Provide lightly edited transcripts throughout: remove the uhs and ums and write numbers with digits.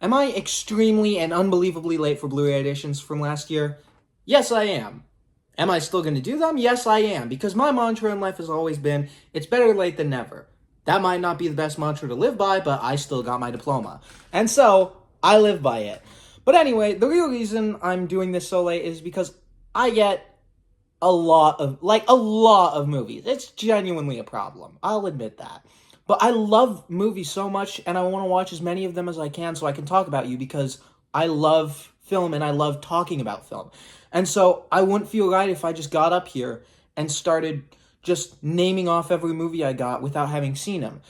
Am I extremely and unbelievably late for Blu-ray Additions from last year? Yes, I am. Am I still going to do them? Yes, I am, because my mantra in life has always been, it's better late than never. That might not be the best mantra to live by, but I still got my diploma. And so, I live by it. But anyway, the real reason I'm doing this so late is because I get a lot of movies. It's genuinely a problem. I'll admit that. But I love movies so much, and I want to watch as many of them as I can so I can talk about you, because I love film and I love talking about film. And so I wouldn't feel right if I just got up here and started just naming off every movie I got without having seen them.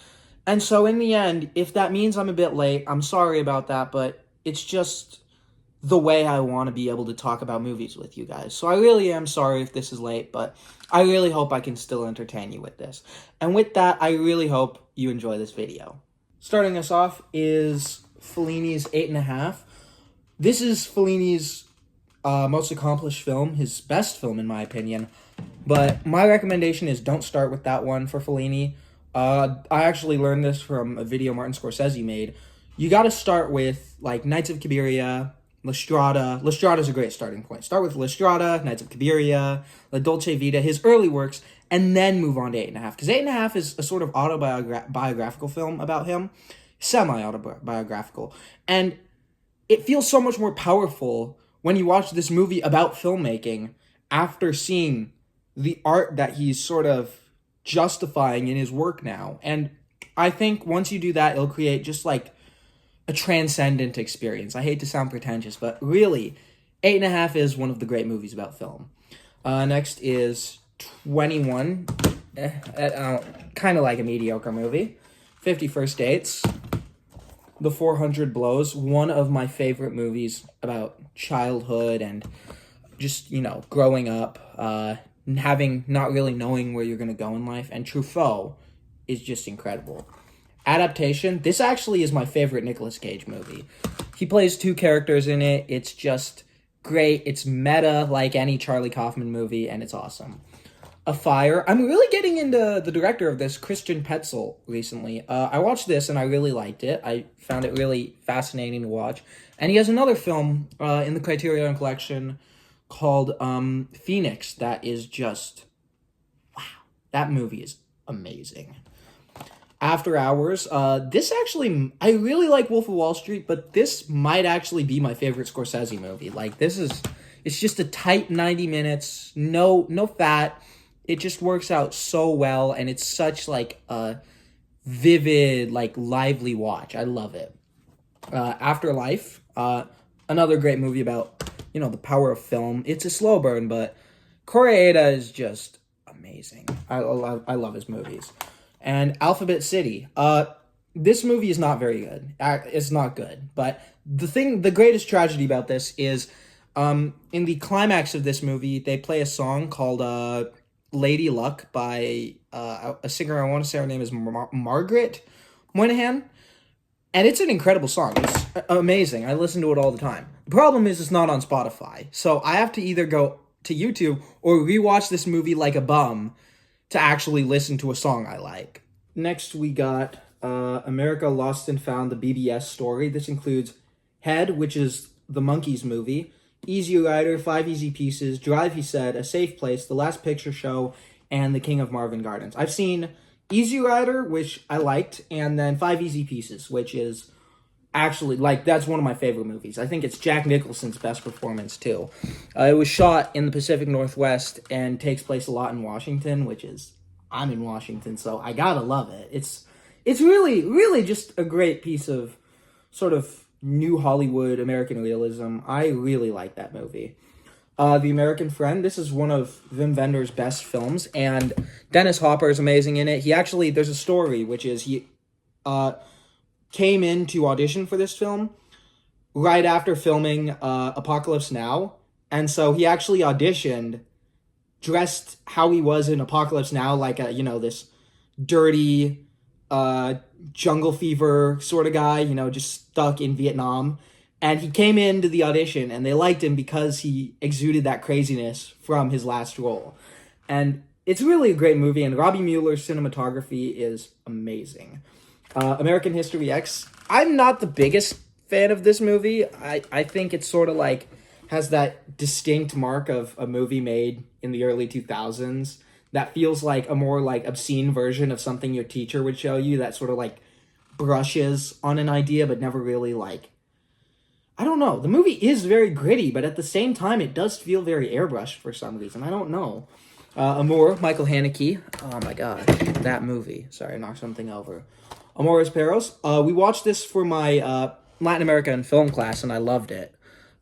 And so in the end, if that means I'm a bit late, I'm sorry about that, but it's just the way I want to be able to talk about movies with you guys. So I really am sorry if this is late, but I really hope I can still entertain you with this. And with that, I really hope you enjoy this video. Starting us off is Fellini's 8.5. This is Fellini's most accomplished film, his best film in my opinion. But my recommendation is don't start with that one for Fellini. I actually learned this from a video Martin Scorsese made. You got to start with like Knights of Cabiria, La Strada. La Strada's a great starting point. Start with La Strada, Knights of Cabiria, La Dolce Vita, his early works, and then move on to 8.5. Because 8.5 is a sort of autobiographical film about him. Semi-autobiographical. And it feels so much more powerful when you watch this movie about filmmaking after seeing the art that he's sort of justifying in his work now. And I think once you do that, it'll create just like a transcendent experience. I hate to sound pretentious, but really, 8.5 is one of the great movies about film. Next is 21, kind of like a mediocre movie. 50 First Dates, The 400 Blows, one of my favorite movies about childhood and just, growing up, having not really knowing where you're going to go in life, and Truffaut is just incredible. Adaptation, this actually is my favorite Nicolas Cage movie. He plays two characters in it. It's just great. It's meta like any Charlie Kaufman movie, and it's awesome. A Fire. I'm really getting into the director of this, Christian Petzold, recently. I watched this, and I really liked it. I found it really fascinating to watch. And he has another film in the Criterion Collection called Phoenix that is just, wow. That movie is amazing. After Hours, this actually, I really like Wolf of Wall Street, but this might actually be my favorite Scorsese movie. Like, it's just a tight 90 minutes, no fat. It just works out so well, and it's such, like, a vivid, like, lively watch. I love it. Afterlife, another great movie about, the power of film. It's a slow burn, but Koreeda is just amazing. I love his movies. And Alphabet City. This movie is not very good. It's not good. But the greatest tragedy about this is, in the climax of this movie, they play a song called Lady Luck by a singer, I want to say her name is Margaret Moynihan. And it's an incredible song. It's amazing. I listen to it all the time. The problem is it's not on Spotify. So I have to either go to YouTube or rewatch this movie like a bum to actually listen to a song I like. Next, we got America Lost and Found, the BBS story. This includes Head, which is the Monkees movie, Easy Rider, 5 Easy Pieces, Drive, He Said, A Safe Place, The Last Picture Show, and The King of Marvin Gardens. I've seen Easy Rider, which I liked, and then 5 Easy Pieces, which is actually, that's one of my favorite movies. I think it's Jack Nicholson's best performance, too. It was shot in the Pacific Northwest and takes place a lot in Washington, I'm in Washington, so I gotta love it. It's really, really just a great piece of sort of new Hollywood American realism. I really like that movie. The American Friend, this is one of Wim Wenders' best films, and Dennis Hopper is amazing in it. There's a story, which is he came in to audition for this film right after filming Apocalypse Now. And so he actually auditioned dressed how he was in Apocalypse Now, like this dirty jungle fever sort of guy, just stuck in Vietnam. And he came into the audition and they liked him because he exuded that craziness from his last role. And it's really a great movie, and Robbie Mueller's cinematography is amazing. American History X. I'm not the biggest fan of this movie. I think it's sort of like has that distinct mark of a movie made in the early 2000s that feels like a more like obscene version of something your teacher would show you, that sort of like brushes on an idea but never really like, I don't know. The movie is very gritty, but at the same time it does feel very airbrushed for some reason. I don't know. Amour, Michael Haneke. Oh my god, that movie. Sorry, I knocked something over. Amores Perros. We watched this for my Latin American film class, and I loved it.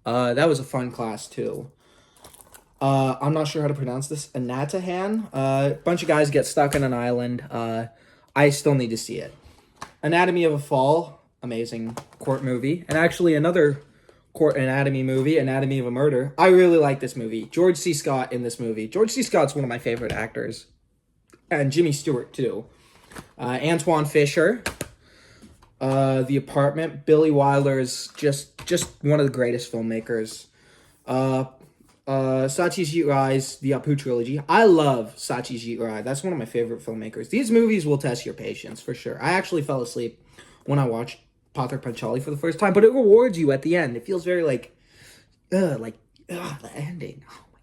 That was a fun class, too. I'm not sure how to pronounce this. Anatahan. A bunch of guys get stuck on an island. I still need to see it. Anatomy of a Fall. Amazing court movie. And actually another court anatomy movie, Anatomy of a Murder. I really like this movie. George C. Scott in this movie. George C. Scott's one of my favorite actors. And Jimmy Stewart, too. Antoine Fisher. The Apartment. Billy Wilder's just one of the greatest filmmakers. Satyajit Ray's The Apu trilogy. I love Satyajit Ray. That's one of my favorite filmmakers. These movies will test your patience, for sure. I actually fell asleep when I watched Pather Panchali for the first time, but it rewards you at the end. It feels very the ending. Oh my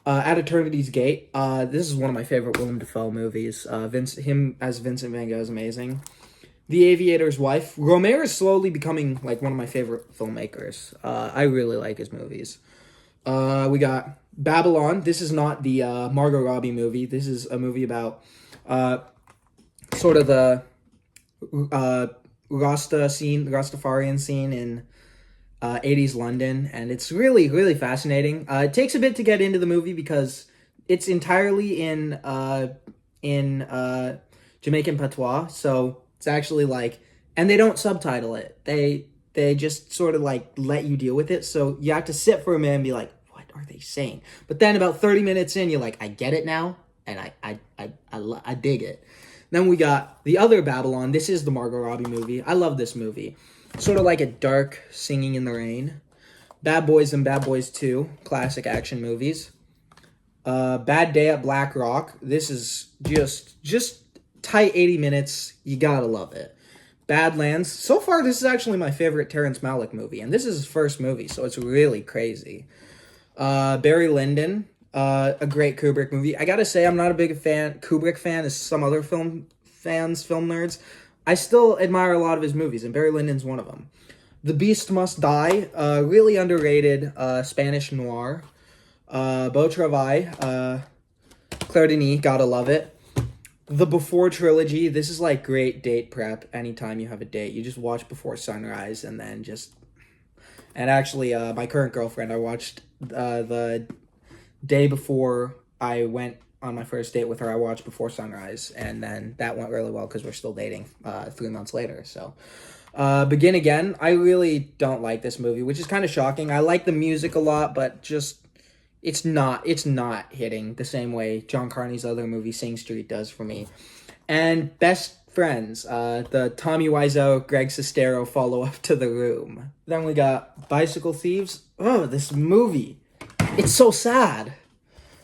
god. At Eternity's Gate. This is one of my favorite Willem Dafoe movies. Him as Vincent Van Gogh is amazing. The Aviator's Wife. Romer is slowly becoming like one of my favorite filmmakers. I really like his movies. We got Babylon. This is not the Margot Robbie movie. This is a movie about sort of the Rastafarian scene in 80s London, and it's really, really fascinating. It takes a bit to get into the movie because it's entirely in Jamaican patois, so it's actually like, and they don't subtitle it. They just sort of like let you deal with it, so you have to sit for a minute and be like, what are they saying? But then about 30 minutes in, you're like, I get it now, and I dig it. Then we got the other Babylon. This is the Margot Robbie movie. I love this movie. Sort of like a dark Singing in the Rain. Bad Boys and Bad Boys 2. Classic action movies. Bad Day at Black Rock. This is just tight 80 minutes. You gotta love it. Badlands. So far, this is actually my favorite Terrence Malick movie. And this is his first movie, so it's really crazy. Barry Lyndon. A great Kubrick movie. I gotta say, I'm not a big Kubrick fan as some other film nerds. I still admire a lot of his movies, and Barry Lyndon's one of them. The Beast Must Die, really underrated Spanish noir. Beau Travail, Claire Denis, gotta love it. The Before trilogy, this is like great date prep. Anytime you have a date, you just watch Before Sunrise, and then just... And actually, my current girlfriend, I watched the day before I went on my first date with her, I watched Before Sunrise, and then that went really well because we're still dating 3 months later. So, Begin Again. I really don't like this movie, which is kind of shocking. I like the music a lot, but just it's not hitting the same way John Carney's other movie, Sing Street, does for me. And Best Friends, the Tommy Wiseau, Greg Sestero follow-up to The Room. Then we got Bicycle Thieves. Oh, this movie. It's so sad,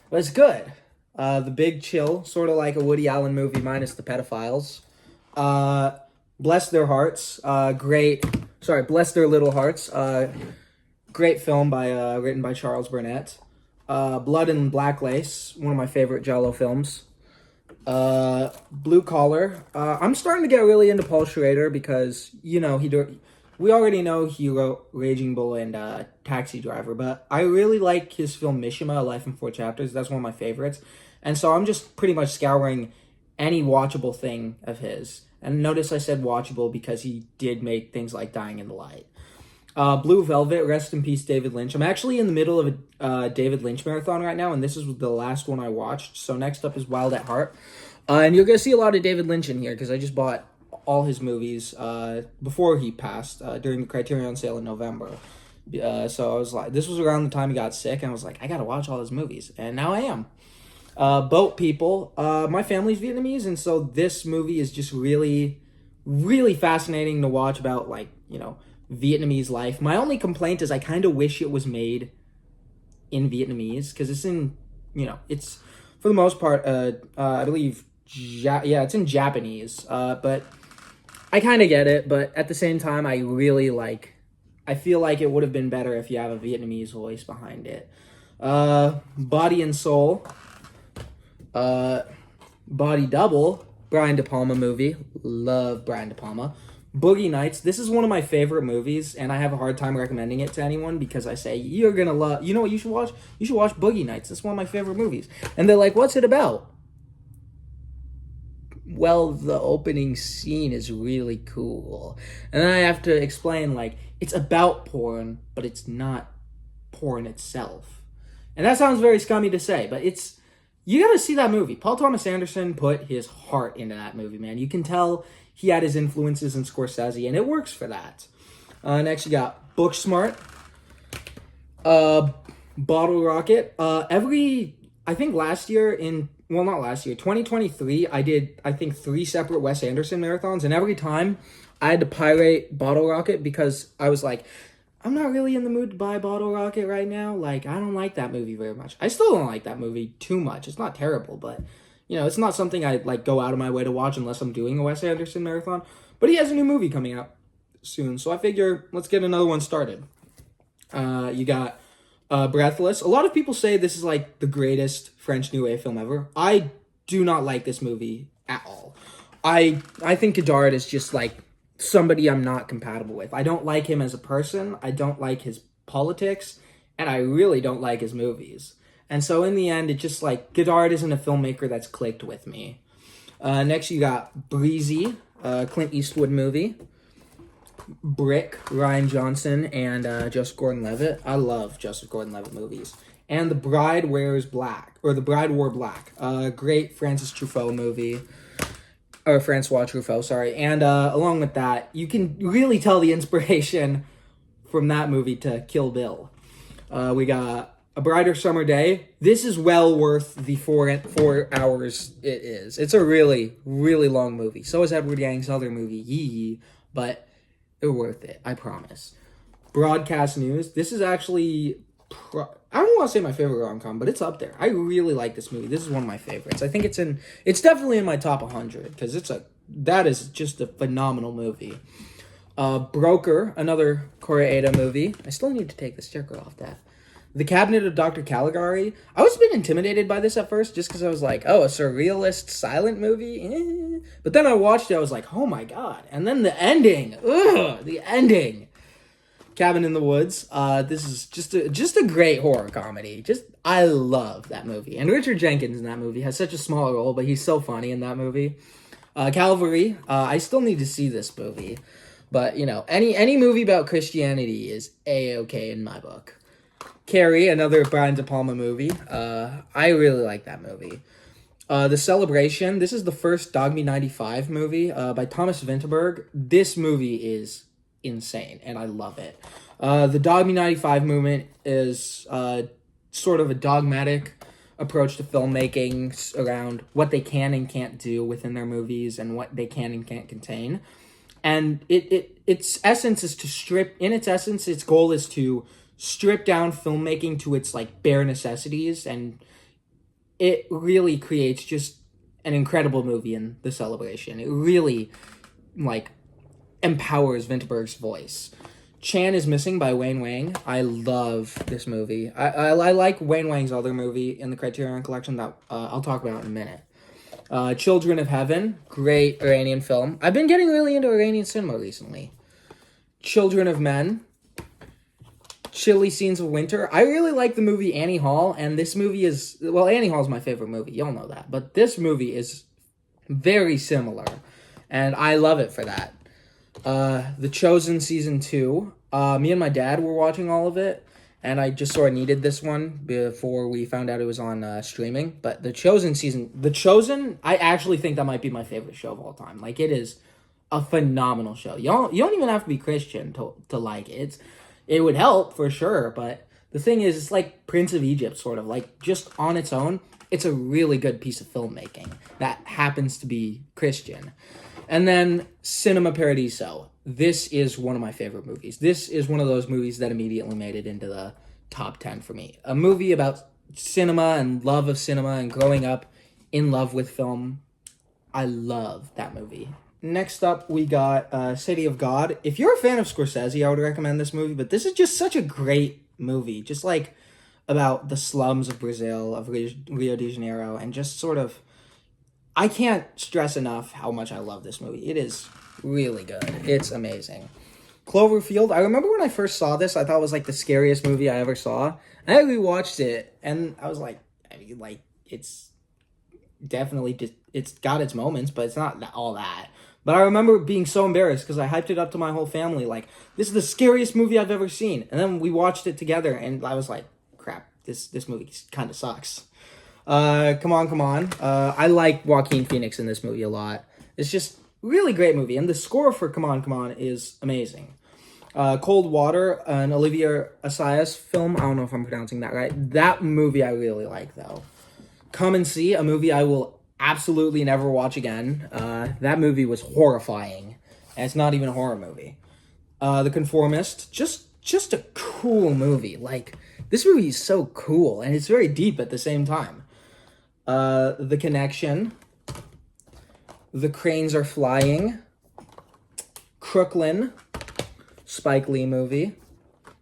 but it's good. The Big Chill, sort of like a Woody Allen movie minus the pedophiles. Bless Their Hearts, Bless Their Little Hearts, great film written by Charles Burnett. Blood and Black Lace, one of my favorite Giallo films. Blue Collar. I'm starting to get really into Paul Schrader because, we already know he wrote Raging Bull and Taxi Driver, but I really like his film Mishima, A Life in 4 Chapters. That's one of my favorites. And so I'm just pretty much scouring any watchable thing of his. And notice I said watchable because he did make things like Dying in the Light. Blue Velvet, rest in peace, David Lynch. I'm actually in the middle of a David Lynch marathon right now, and this is the last one I watched. So next up is Wild at Heart. And you're going to see a lot of David Lynch in here because I just bought all his movies before he passed during the Criterion sale in November. So I was like, this was around the time he got sick, and I was like, I got to watch all his movies. And now I am. Boat People. My family's Vietnamese, and so this movie is just really, really fascinating to watch about, Vietnamese life. My only complaint is I kind of wish it was made in Vietnamese, because it's in, it's, for the most part, I believe, it's in Japanese, but I kind of get it, but at the same time, I feel like it would have been better if you have a Vietnamese voice behind it. Body and Soul. Uh, Body Double. Brian De Palma movie. Love Brian De Palma. Boogie Nights. This is one of my favorite movies, and I have a hard time recommending it to anyone because I say, you're gonna love... You know what you should watch? You should watch Boogie Nights. It's one of my favorite movies. And they're like, what's it about? Well, the opening scene is really cool. And then I have to explain, like, it's about porn, but it's not porn itself. And that sounds very scummy to say, but it's... You gotta see that movie. Paul Thomas Anderson put his heart into that movie, man. You can tell he had his influences in Scorsese, and it works for that. Next, you got Booksmart. Bottle Rocket. I think last year in... Well, not last year. 2023, I did, I think, 3 separate Wes Anderson marathons, and every time I had to pirate Bottle Rocket because I was like, I'm not really in the mood to buy Bottle Rocket right now. Like, I don't like that movie very much. I still don't like that movie too much. It's not terrible, but, you know, it's not something I, like, go out of my way to watch unless I'm doing a Wes Anderson marathon. But he has a new movie coming out soon, so I figure let's get another one started. You got... Breathless. A lot of people say this is like the greatest French New Wave film ever. I do not like this movie at all. I think Godard is just like somebody I'm not compatible with. I don't like him as a person. I don't like his politics, and I really don't like his movies. And so in the end, it's just like Godard isn't a filmmaker that's clicked with me. Next, you got Breezy, Clint Eastwood movie. Brick, Rian Johnson, and Joseph Gordon-Levitt. I love Joseph Gordon-Levitt movies. And The Bride Wears Black, or The Bride Wore Black. Great Francis Truffaut movie. Or Francois Truffaut, sorry. And along with that, you can really tell the inspiration from that movie to Kill Bill. We got A Brighter Summer Day. This is well worth the 4 hours it is. It's a really, really long movie. So is Edward Yang's other movie, Yee, but... They're worth it, I promise. Broadcast News. This is actually... I don't want to say my favorite rom-com, but it's up there. I really like this movie. This is one of my favorites. I think it's definitely in my top 100, because that is just a phenomenal movie. Broker, another Koreeda movie. I still need to take the sticker off that. The Cabinet of Dr. Caligari. I was a bit intimidated by this at first, just because I was like, oh, a surrealist silent movie? Eh. But then I watched it, I was like, oh my god. And then the ending. Ugh, the ending. Cabin in the Woods. This is just a great horror comedy. I love that movie. And Richard Jenkins in that movie has such a small role, but he's so funny in that movie. Calvary. I still need to see this movie. But, you know, any movie about Christianity is A-okay in my book. Carrie, another Brian De Palma movie. I really like that movie. The Celebration. This is the first Dogme 95 movie by Thomas Vinterberg. This movie is insane, and I love it. The Dogme 95 movement is sort of a dogmatic approach to filmmaking around what they can and can't do within their movies and what they can and can't contain. And its essence is to strip... In its essence, its goal is to strip down filmmaking to its like bare necessities, and it really creates just an incredible movie in The Celebration. It really like empowers Vinterberg's voice. Chan is Missing by Wayne Wang. I love this movie. I like Wayne Wang's other movie in the Criterion Collection that I'll talk about in a minute. Children of Heaven, great Iranian film. I've been getting really into Iranian cinema recently. Children of Men, Chilly Scenes of Winter. I really like the movie Annie Hall, and this movie is... Well, Annie Hall is my favorite movie. Y'all know that. But this movie is very similar, and I love it for that. The Chosen Season 2. Me and my dad were watching all of it, and I just sort of needed this one before we found out it was on streaming. But The Chosen, I actually think that might be my favorite show of all time. Like, it is a phenomenal show. You don't even have to be Christian to like it. It would help, for sure, but the thing is, it's like Prince of Egypt, sort of. Like, just on its own, it's a really good piece of filmmaking that happens to be Christian. And then Cinema Paradiso. This is one of my favorite movies. This is one of those movies that immediately made it into the top 10 for me. A movie about cinema and love of cinema and growing up in love with film. I love that movie. next up we got City of God. If you're a fan of Scorsese, I would recommend this movie, but this is just such a great movie. Just like about the slums of Brazil, of Rio de Janeiro, and just sort of, I can't stress enough how much I love this movie. It is really good. It's amazing. Cloverfield, I remember when I first saw this, I thought it was like the scariest movie I ever saw. I rewatched it, and I was like, it's definitely just, it's got its moments, but it's not all that. But I remember being so embarrassed because I hyped it up to my whole family, like, this is the scariest movie I've ever seen. And then we watched it together, and I was like, crap, this movie kind of sucks. Come on. I like Joaquin Phoenix in this movie a lot. It's just really great movie, and the score for Come On is amazing. Cold Water, an Olivier Assayas film. I don't know if I'm pronouncing that right. That movie I really like, though. Come and See, a movie I will absolutely never watch again. That movie was horrifying, and it's not even a horror movie. The Conformist, just a cool movie. Like, this movie is so cool, and it's very deep at the same time. The Connection, The Cranes Are Flying, Crooklyn, Spike Lee movie,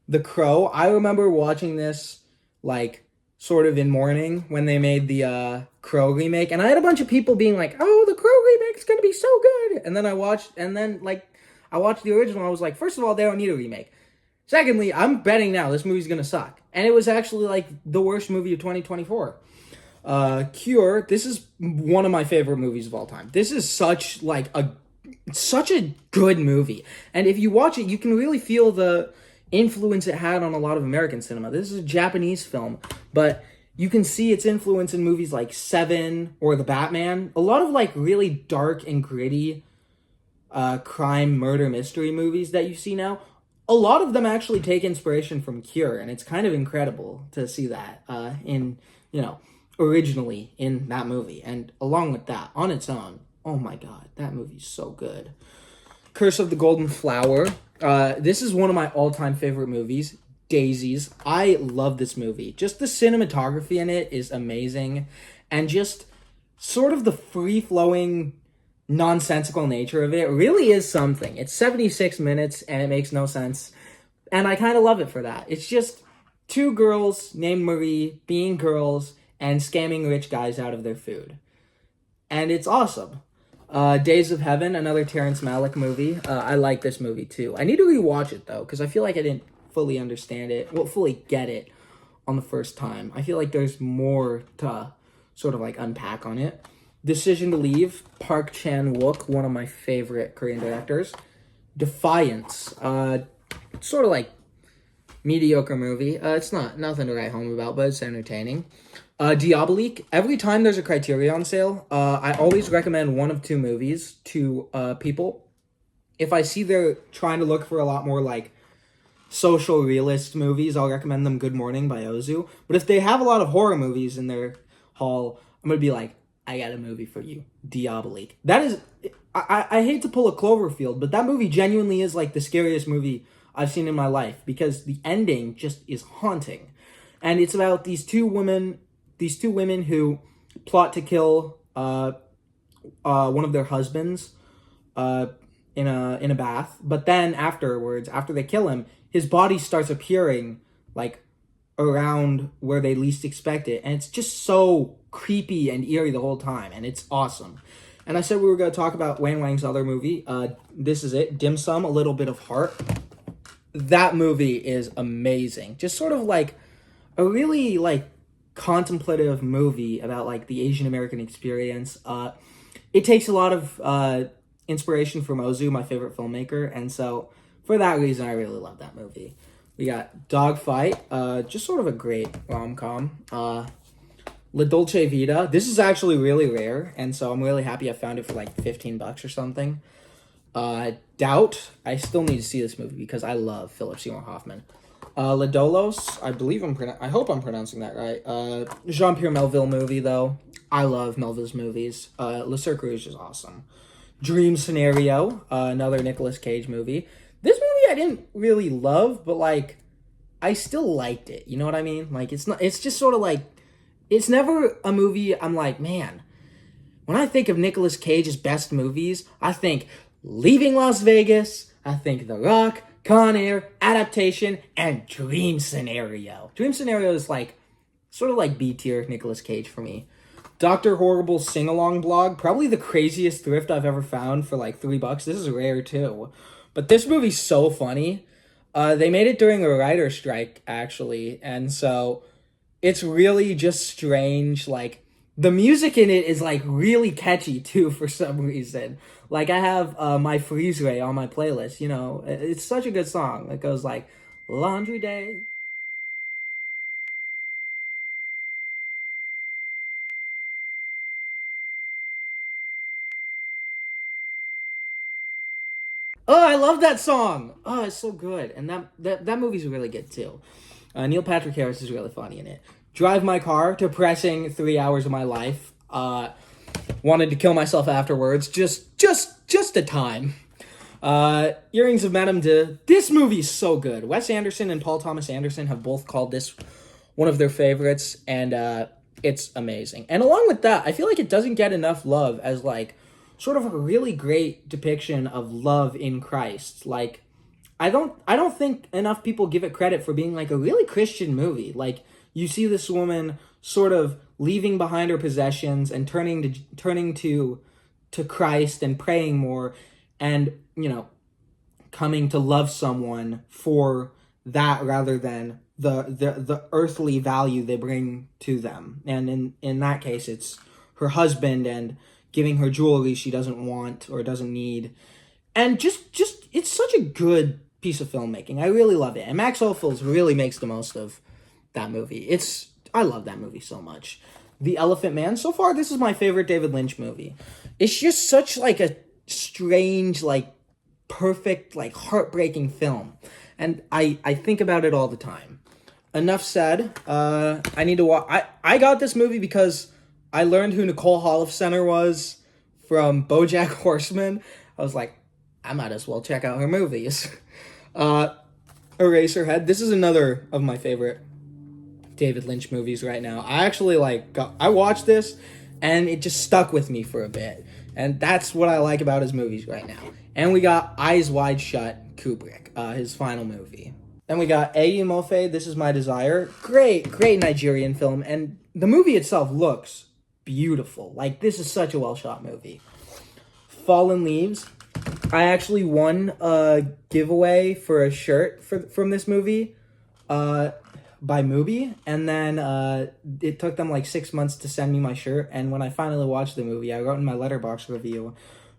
The Crow. I remember watching this, like, sort of in mourning when they made the Crow remake, and I had a bunch of people being like, oh, the Crow remake's gonna be so good, and then I watched the original. I was like, first of all, they don't need a remake. Secondly, I'm betting now this movie's gonna suck, and it was actually like the worst movie of 2024. Cure, this is one of my favorite movies of all time. This is such a good movie, and if you watch it, you can really feel the influence it had on a lot of American cinema. This is a Japanese film, but you can see its influence in movies like Seven or The Batman. A lot of like really dark and gritty crime, murder, mystery movies that you see now. A lot of them actually take inspiration from Cure, and it's kind of incredible to see that originally in that movie. And along with that, on its own, oh my god, that movie's so good. Curse of the Golden Flower. This is one of my all-time favorite movies. Daisies. I love this movie. Just the cinematography in it is amazing. And just sort of the free-flowing, nonsensical nature of it really is something. It's 76 minutes, and it makes no sense. And I kind of love it for that. It's just two girls named Marie being girls and scamming rich guys out of their food. And it's awesome. Days of Heaven, another Terrence Malick movie. I like this movie too. I need to rewatch it though, because I feel like I didn't fully understand it, fully get it on the first time. I feel like there's more to sort of like unpack on it. Decision to Leave, Park Chan-wook, one of my favorite Korean directors. Defiance, sort of like mediocre movie. It's nothing to write home about, but it's entertaining. Diabolique. Every time there's a Criterion sale, I always recommend one of two movies to people. If I see they're trying to look for a lot more like social realist movies, I'll recommend them Good Morning by Ozu. But if they have a lot of horror movies in their haul, I'm gonna be like, I got a movie for you, Diabolique. That is, I hate to pull a Cloverfield, but that movie genuinely is like the scariest movie I've seen in my life, because the ending just is haunting. And it's about these two women who plot to kill one of their husbands in a bath, but then afterwards, after they kill him, his body starts appearing like around where they least expect it, and it's just so creepy and eerie the whole time, and it's awesome. And I said we were going to talk about Wang Wang's other movie. This is it, Dim Sum, A Little Bit of Heart. That movie is amazing. Just sort of like a really like contemplative movie about like the Asian American experience. It takes a lot of inspiration from Ozu, my favorite filmmaker, and so for that reason, I really love that movie. We got Dogfight, just sort of a great rom-com. La Dolce Vita. This is actually really rare, and so I'm really happy I found it for like $15 or something. Doubt. I still need to see this movie because I love Philip Seymour Hoffman. La Dolos. I hope I'm pronouncing that right. Jean-Pierre Melville movie, though. I love Melville's movies. Le Cercle Rouge is awesome. Dream Scenario, another Nicolas Cage movie. This movie I didn't really love, but like I still liked it. You know what I mean? Like it's just sort of like, it's never a movie I'm like, man, When I think of Nicolas Cage's best movies, I think Leaving Las Vegas, I think The Rock, Con Air, Adaptation, and Dream Scenario. Dream Scenario is like sort of like B tier Nicolas Cage for me. Dr. Horrible's sing-along blog, probably the craziest thrift I've ever found for like $3. This is rare too. But this movie's so funny. They made it during a writer's strike, actually, and so it's really just strange. Like, the music in it is like really catchy too for some reason. Like, I have My Freeze Ray on my playlist, you know. It's such a good song. It goes like, Laundry Day. Oh, I love that song. Oh, it's so good. And that movie's really good too. Neil Patrick Harris is really funny in it. Drive My Car, depressing 3 hours of my life. Wanted to kill myself afterwards. Just a time. Earrings of Madame de. This movie's so good. Wes Anderson and Paul Thomas Anderson have both called this one of their favorites, and it's amazing. And along with that, I feel like it doesn't get enough love as like sort of a really great depiction of love in Christ. Like, I don't think enough people give it credit for being like a really Christian movie. Like, you see this woman sort of leaving behind her possessions and turning to Christ and praying more, and you know, coming to love someone for that rather than the earthly value they bring to them. And in that case, it's her husband and giving her jewelry she doesn't want or doesn't need. And just it's such a good piece of filmmaking. I really love it. And Max Ophuls really makes the most of that movie. I love that movie so much. The Elephant Man, so far this is my favorite David Lynch movie. It's just such like a strange, like perfect, like heartbreaking film. And I think about it all the time. Enough said. I need to watch. I got this movie because I learned who Nicole Holofcener was from BoJack Horseman. I was like, I might as well check out her movies. Eraserhead. This is another of my favorite David Lynch movies right now. I actually I watched this and it just stuck with me for a bit. And that's what I like about his movies right now. And we got Eyes Wide Shut, Kubrick, his final movie. Then we got Eyi Mofe, This Is My Desire. Great Nigerian film. And the movie itself looks beautiful. Like, this is such a well-shot movie. Fallen Leaves. I actually won a giveaway for a shirt from this movie by Mubi. And then it took them like 6 months to send me my shirt. And when I finally watched the movie, I wrote in my Letterboxd review,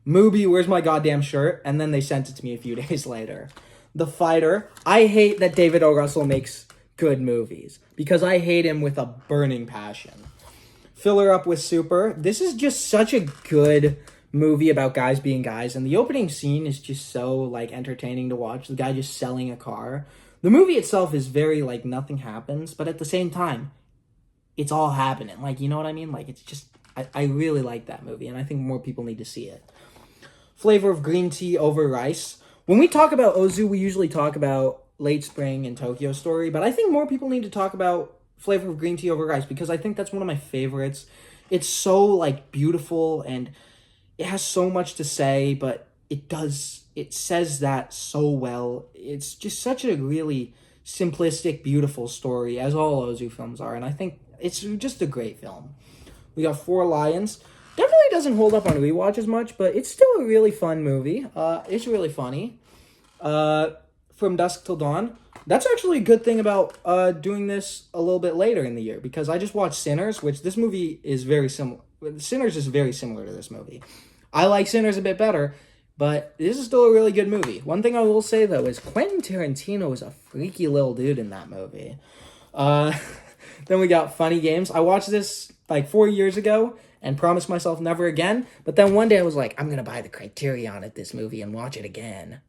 Mubi, where's my goddamn shirt? And then they sent it to me a few days later. The Fighter. I hate that David O. Russell makes good movies because I hate him with a burning passion. Fill Her Up with Super. This is just such a good movie about guys being guys, and the opening scene is just so like entertaining to watch. The guy just selling a car. The movie itself is very like nothing happens, but at the same time, it's all happening. Like, you know what I mean? Like, it's just I really like that movie, and I think more people need to see it. Flavor of Green Tea Over Rice. When we talk about Ozu, we usually talk about Late Spring and Tokyo Story, but I think more people need to talk about Flavor of Green Tea Over Rice because I think that's one of my favorites. It's so like beautiful and it has so much to say, but it says that so well. It's just such a really simplistic, beautiful story, as all Ozu films are, and I think it's just a great film. We got Four Lions. Definitely doesn't hold up on rewatch as much, but it's still a really fun movie. It's really funny. From Dusk Till Dawn. That's actually a good thing about doing this a little bit later in the year, because I just watched Sinners, which this movie is very similar. Sinners is very similar to this movie. I like Sinners a bit better, but this is still a really good movie. One thing I will say, though, is Quentin Tarantino is a freaky little dude in that movie. Then we got Funny Games. I watched this like 4 years ago and promised myself never again. But then one day I was like, I'm going to buy the Criterion at this movie and watch it again.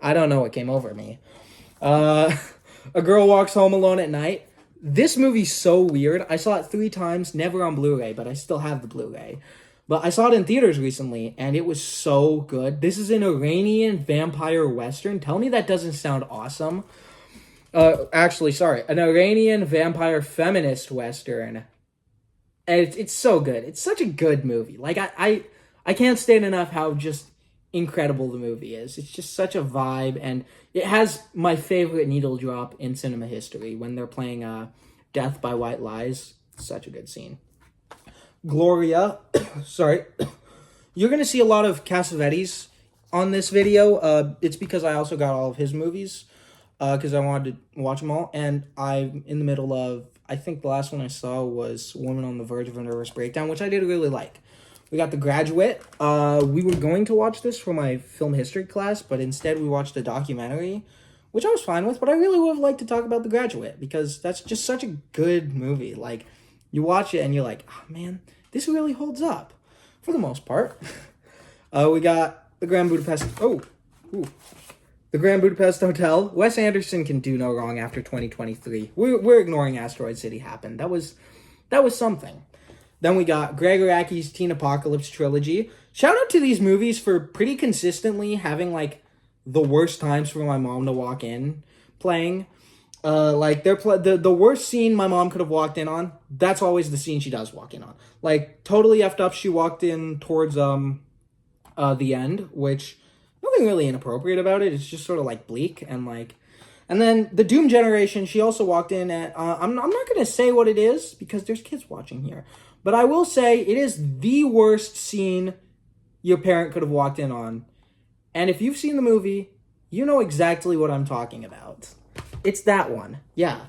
I don't know what came over me. A Girl Walks Home Alone at Night. This movie's so weird. I saw it 3 times, never on Blu-ray, but I still have the Blu-ray. But I saw it in theaters recently, and it was so good. This is an Iranian vampire western. Tell me that doesn't sound awesome. An Iranian vampire feminist western. And it's so good. It's such a good movie. Like, I can't state enough how just incredible the movie is. It's just such a vibe, and it has my favorite needle drop in cinema history when they're playing Death by White Lies. Such a good scene. Gloria, sorry. You're going to see a lot of Cassavetes on this video. It's because I also got all of his movies because I wanted to watch them all. And I'm in the middle of, I think the last one I saw was Woman on the Verge of a Nervous Breakdown, which I did really like. We got The Graduate. We were going to watch this for my film history class, but instead we watched a documentary, which I was fine with, but I really would have liked to talk about The Graduate because that's just such a good movie. Like, you watch it and you're like, oh man, this really holds up for the most part. We got The Grand Budapest. The Grand Budapest Hotel. Wes Anderson can do no wrong after 2023. We're ignoring Asteroid City happened. That was something. Then we got Greg Araki's Teen Apocalypse trilogy. Shout out to these movies for pretty consistently having like the worst times for my mom to walk in playing. Like the worst scene my mom could have walked in on, that's always the scene she does walk in on. Like totally effed up, she walked in towards the end, which nothing really inappropriate about it. It's just sort of like bleak and like, and then the Doom Generation, she also walked in at I'm not gonna say what it is because there's kids watching here, but I will say it is the worst scene your parent could have walked in on. And if you've seen the movie, you know exactly what I'm talking about. It's that one. Yeah.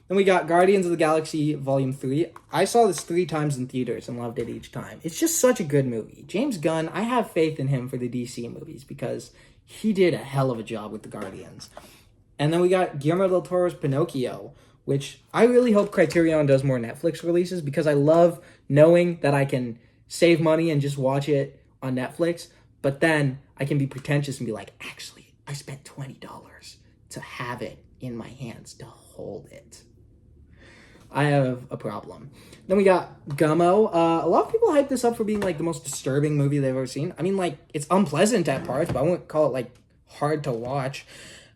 Then we got Guardians of the Galaxy Volume 3. I saw this 3 times in theaters and loved it each time. It's just such a good movie. James Gunn, I have faith in him for the DC movies because he did a hell of a job with the Guardians. And then we got Guillermo del Toro's Pinocchio, which I really hope Criterion does more Netflix releases because I love knowing that I can save money and just watch it on Netflix. But then I can be pretentious and be like, actually, I spent $20 to have it in my hands to hold it. I have a problem. Then we got Gummo. A lot of people hype this up for being like the most disturbing movie they've ever seen. I mean, like, it's unpleasant at parts, but I wouldn't call it like hard to watch.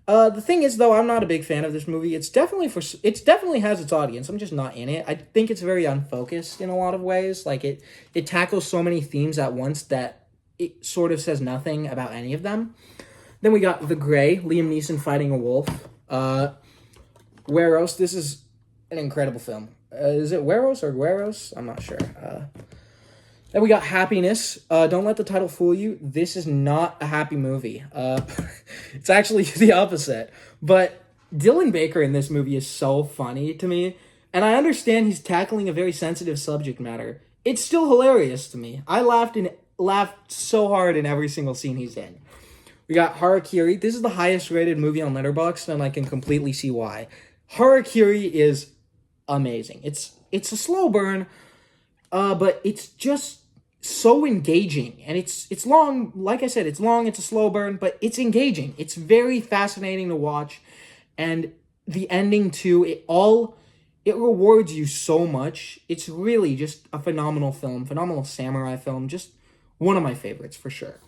The thing is, though, I'm not a big fan of this movie. It definitely has its audience. I'm just not in it. I think it's very unfocused in a lot of ways. Like it tackles so many themes at once that it sort of says nothing about any of them. Then we got The Grey, Liam Neeson fighting a wolf. Güeros, this is an incredible film. Is it Güeros or Güeros? I'm not sure. Then we got Happiness. Don't let the title fool you. This is not a happy movie. It's actually the opposite. But Dylan Baker in this movie is so funny to me. And I understand he's tackling a very sensitive subject matter. It's still hilarious to me. I laughed so hard in every single scene he's in. We got Harakiri. This is the highest rated movie on Letterboxd, and I can completely see why. Harakiri is amazing. It's a slow burn, but it's just so engaging. And it's long. Like I said, it's long, it's a slow burn, but it's engaging. It's very fascinating to watch. And the ending, too, it rewards you so much. It's really just a phenomenal film, phenomenal samurai film. Just one of my favorites, for sure.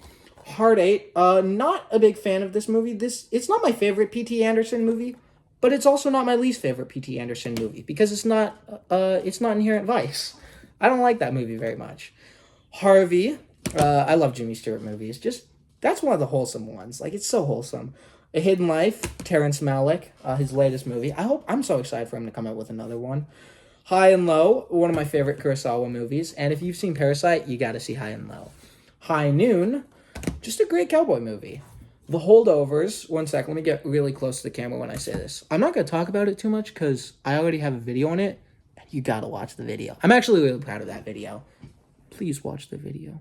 Heart 8, not a big fan of this movie. It's not my favorite P.T. Anderson movie, but it's also not my least favorite P.T. Anderson movie because it's not Inherent Vice. I don't like that movie very much. Harvey, I love Jimmy Stewart movies. Just that's one of the wholesome ones. Like it's so wholesome. A Hidden Life, Terrence Malick, his latest movie. I'm so excited for him to come out with another one. High and Low, one of my favorite Kurosawa movies, and if you've seen Parasite, you got to see High and Low. High Noon. Just a great cowboy movie. The Holdovers. One sec, let me get really close to the camera when I say this. I'm not going to talk about it too much because I already have a video on it. You got to watch the video. I'm actually really proud of that video. Please watch the video.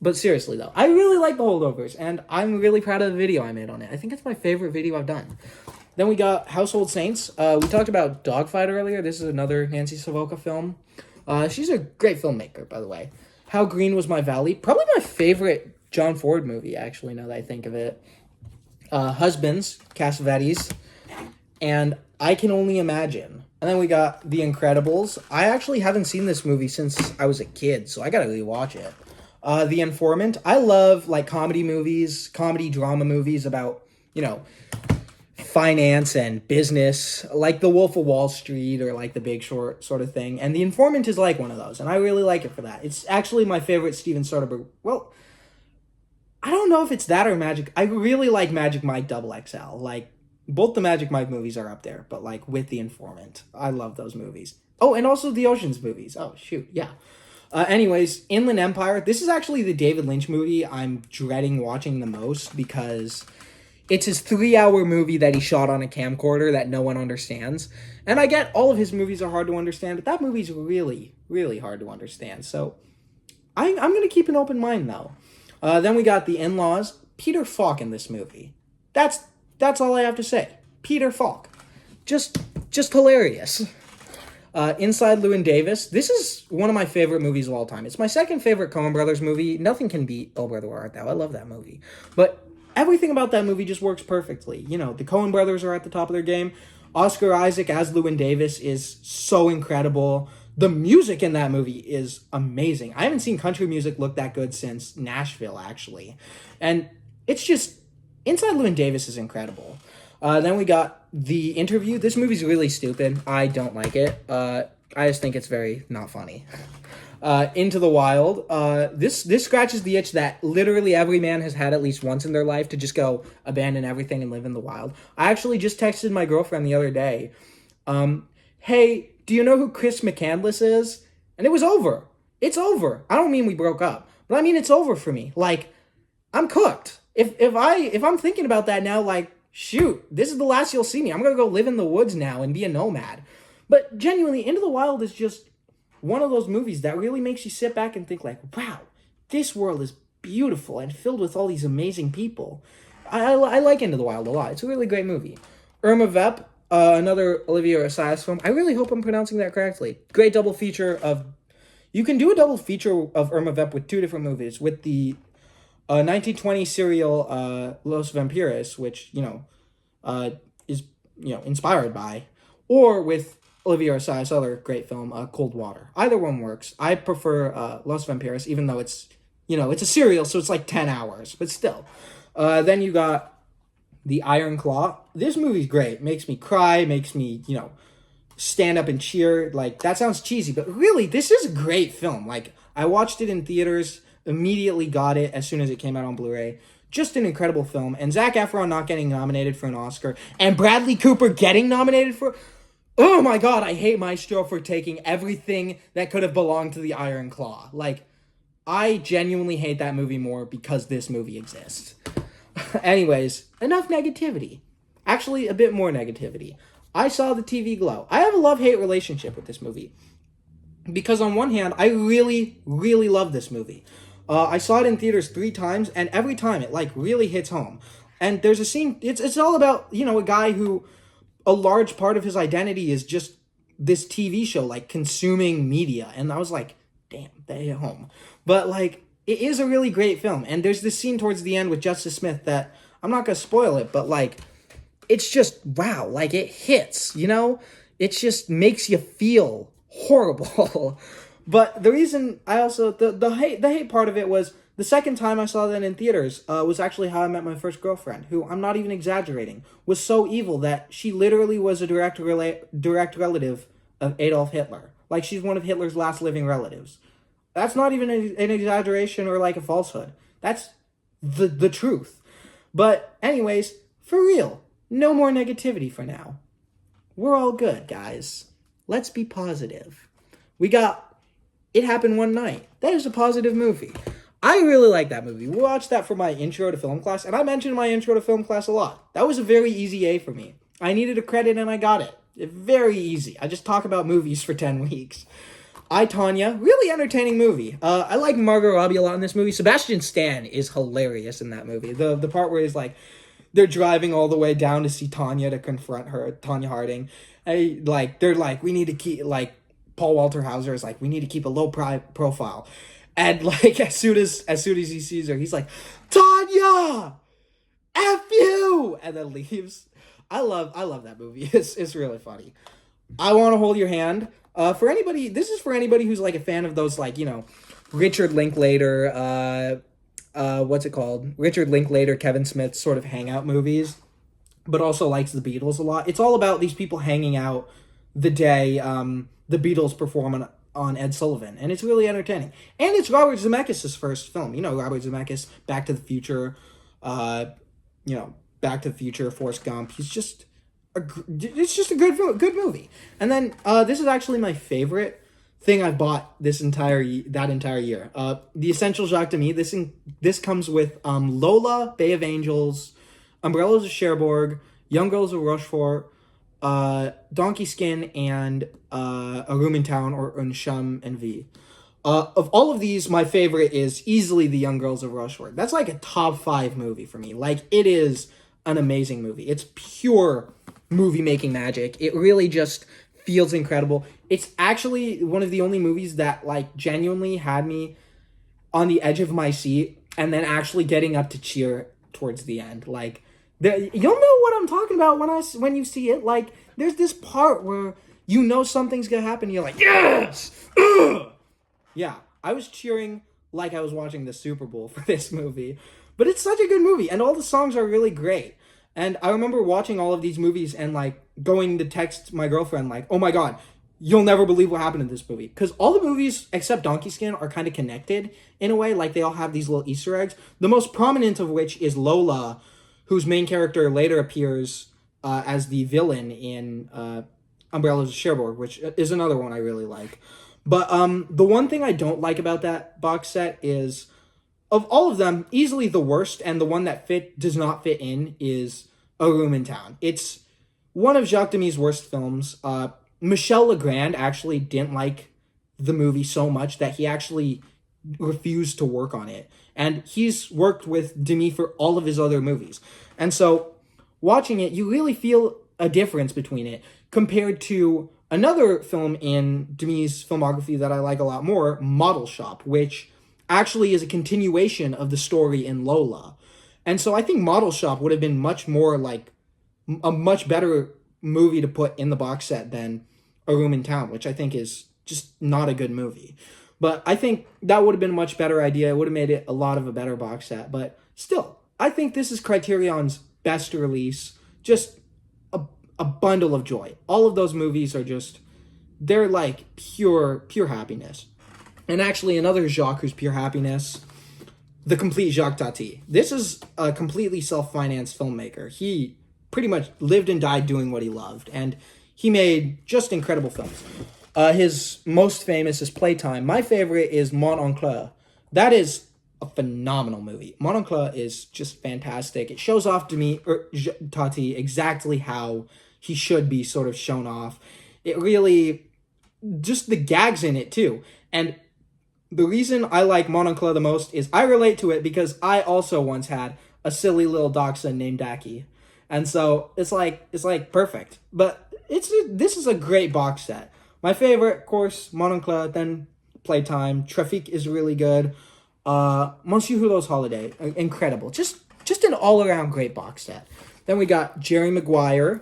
But seriously, though, I really like The Holdovers, and I'm really proud of the video I made on it. I think it's my favorite video I've done. Then we got Household Saints. We talked about Dogfight earlier. This is another Nancy Savoca film. She's a great filmmaker, by the way. How Green Was My Valley. Probably my favorite John Ford movie, actually, now that I think of it. Husbands, Cassavetes, and I Can Only Imagine. And then we got The Incredibles. I actually haven't seen this movie since I was a kid, so I gotta rewatch it. The Informant. I love, like, comedy movies, comedy drama movies about, finance and business, like The Wolf of Wall Street or like The Big Short sort of thing. And The Informant is like one of those, and I really like it for that. It's actually my favorite Steven Soderbergh. Well, I don't know if it's that or Magic. I really like Magic Mike Double XL. Like, both the Magic Mike movies are up there, but like with The Informant. I love those movies. Oh, and also the Ocean's movies. Oh, shoot, yeah. Anyways, Inland Empire. This is actually the David Lynch movie I'm dreading watching the most because it's his 3-hour movie that he shot on a camcorder that no one understands. And I get all of his movies are hard to understand, but that movie's really, really hard to understand. So I'm going to keep an open mind, though. Then we got The In-Laws. Peter Falk in this movie. That's all I have to say. Peter Falk. Just hilarious. Inside Llewyn Davis. This is one of my favorite movies of all time. It's my second favorite Coen Brothers movie. Nothing can beat Oh Brother Where Art Thou. I love that movie. But everything about that movie just works perfectly. You know, the Coen Brothers are at the top of their game. Oscar Isaac as Llewyn Davis is so incredible. The music in that movie is amazing. I haven't seen country music look that good since Nashville, actually. And it's just, Inside Llewyn Davis is incredible. Then we got The Interview. This movie's really stupid. I don't like it. I just think it's very not funny. Into the Wild. This scratches the itch that literally every man has had at least once in their life to just go abandon everything and live in the wild. I actually just texted my girlfriend the other day. Hey, do you know who Chris McCandless is? And it was over. It's over. I don't mean we broke up, but I mean it's over for me. Like, I'm cooked. If I'm thinking about that now, like, shoot, this is the last you'll see me. I'm gonna go live in the woods now and be a nomad. But genuinely, Into the Wild is just one of those movies that really makes you sit back and think like, wow, this world is beautiful and filled with all these amazing people. I like Into the Wild a lot. It's a really great movie. Irma Vep. Another Olivier Assayas film. I really hope I'm pronouncing that correctly. Great double feature of... You can do a double feature of Irma Vep with two different movies. With the 1920 serial Los Vampiros, which, is, inspired by. Or with Olivier Assayas' other great film, Cold Water. Either one works. I prefer Los Vampiros, even though it's, it's a serial, so it's like 10 hours. But still. Then you got The Iron Claw. This movie's great. Makes me cry, makes me, stand up and cheer. Like, that sounds cheesy, but really, this is a great film. Like, I watched it in theaters, immediately got it as soon as it came out on Blu-ray. Just an incredible film. And Zac Efron not getting nominated for an Oscar. And Bradley Cooper getting nominated for... Oh my god, I hate Maestro for taking everything that could have belonged to The Iron Claw. Like, I genuinely hate that movie more because this movie exists. Anyways, enough negativity. Actually, a bit more negativity. I saw the TV Glow. I have a love-hate relationship with this movie. Because on one hand, I really, really love this movie. I saw it in theaters 3 times, and every time it, really hits home. And there's a scene, it's all about, a guy who, a large part of his identity is just this TV show, consuming media. And I was like, damn, that hit home. But, it is a really great film. And there's this scene towards the end with Justice Smith that, I'm not going to spoil it, but, it's just, wow, it hits, It just makes you feel horrible. But the reason I also, the hate part of it was, the second time I saw that in theaters was actually How I Met My First Girlfriend, who, I'm not even exaggerating, was so evil that she literally was a direct relative of Adolf Hitler. She's one of Hitler's last living relatives. That's not even an exaggeration or a falsehood. That's the truth. But anyways, for real, no more negativity for now. We're all good, guys. Let's be positive. We got It Happened One Night. That is a positive movie. I really like that movie. We watched that for my intro to film class, and I mentioned my intro to film class a lot. That was a very easy A for me. I needed a credit, and I got it. Very easy. I just talk about movies for 10 weeks. I, Tonya, really entertaining movie. I like Margot Robbie a lot in this movie. Sebastian Stan is hilarious in that movie. The part where he's they're driving all the way down to see Tonya to confront her, Tonya Harding. They're we need to keep, Paul Walter Hauser is we need to keep a low profile. And, as soon as he sees her, he's like, Tonya! F you! And then leaves. I love that movie. It's really funny. I Want to Hold Your Hand. This is for anybody who's a fan of those Richard Linklater, what's it called? Richard Linklater, Kevin Smith sort of hangout movies. but also likes the Beatles a lot. It's all about these people hanging out the day the Beatles perform on Ed Sullivan, and it's really entertaining. And it's Robert Zemeckis' first film. You know, Robert Zemeckis, Back to the Future, Back to the Future, Forrest Gump. It's just a good movie. And then this is actually my favorite thing I bought that entire year. The Essential Jacques Demy. This comes with Lola, Bay of Angels, Umbrellas of Cherbourg, Young Girls of Rochefort, Donkey Skin, and A Room in Town, or Un Chum and V. Of all of these, my favorite is easily The Young Girls of Rochefort. That's like a top 5 movie for me. Like, it is an amazing movie. It's pure movie-making magic. It really just feels incredible. It's actually one of the only movies that, like, genuinely had me on the edge of my seat and then actually getting up to cheer towards the end. Like, you'll know what I'm talking about when you see it. Like, there's this part where you know something's gonna happen. You're like, yes! Ugh! Yeah, I was cheering like I was watching the Super Bowl for this movie. But it's such a good movie, and all the songs are really great. And I remember watching all of these movies and, like, going to text my girlfriend, like, oh my god, you'll never believe what happened in this movie. Because all the movies, except Donkey Skin, are kind of connected in a way. Like, they all have these little Easter eggs. The most prominent of which is Lola, whose main character later appears as the villain in Umbrellas of Cherbourg, which is another one I really like. But the one thing I don't like about that box set is, of all of them, easily the worst, and the one that does not fit in, is A Room in Town. It's one of Jacques Demy's worst films. Michel Legrand actually didn't like the movie so much that he actually refused to work on it. And he's worked with Demy for all of his other movies. And so, watching it, you really feel a difference between it compared to another film in Demy's filmography that I like a lot more, Model Shop, which actually is a continuation of the story in Lola. And so I think Model Shop would have been much more like a much better movie to put in the box set than A Room in Town, which I think is just not a good movie. But I think that would have been a much better idea. It would have made it a lot of a better box set. But still, I think this is Criterion's best release. Just a bundle of joy. All of those movies are just, they're like pure happiness. And actually, another Jacques who's pure happiness, the complete Jacques Tati. This is a completely self-financed filmmaker. He pretty much lived and died doing what he loved, and he made just incredible films. His most famous is Playtime. My favorite is Mon Oncle. That is a phenomenal movie. Mon Oncle is just fantastic. It shows off Tati exactly how he should be sort of shown off. It really, just the gags in it too. And the reason I like Mon Oncle the most is I relate to it because I also once had a silly little dachshund named Daki. And so it's like perfect. But this is a great box set. My favorite, of course, Mon Oncle, then Playtime. Trafic is really good. Monsieur Hulot's Holiday, incredible. Just an all-around great box set. Then we got Jerry Maguire.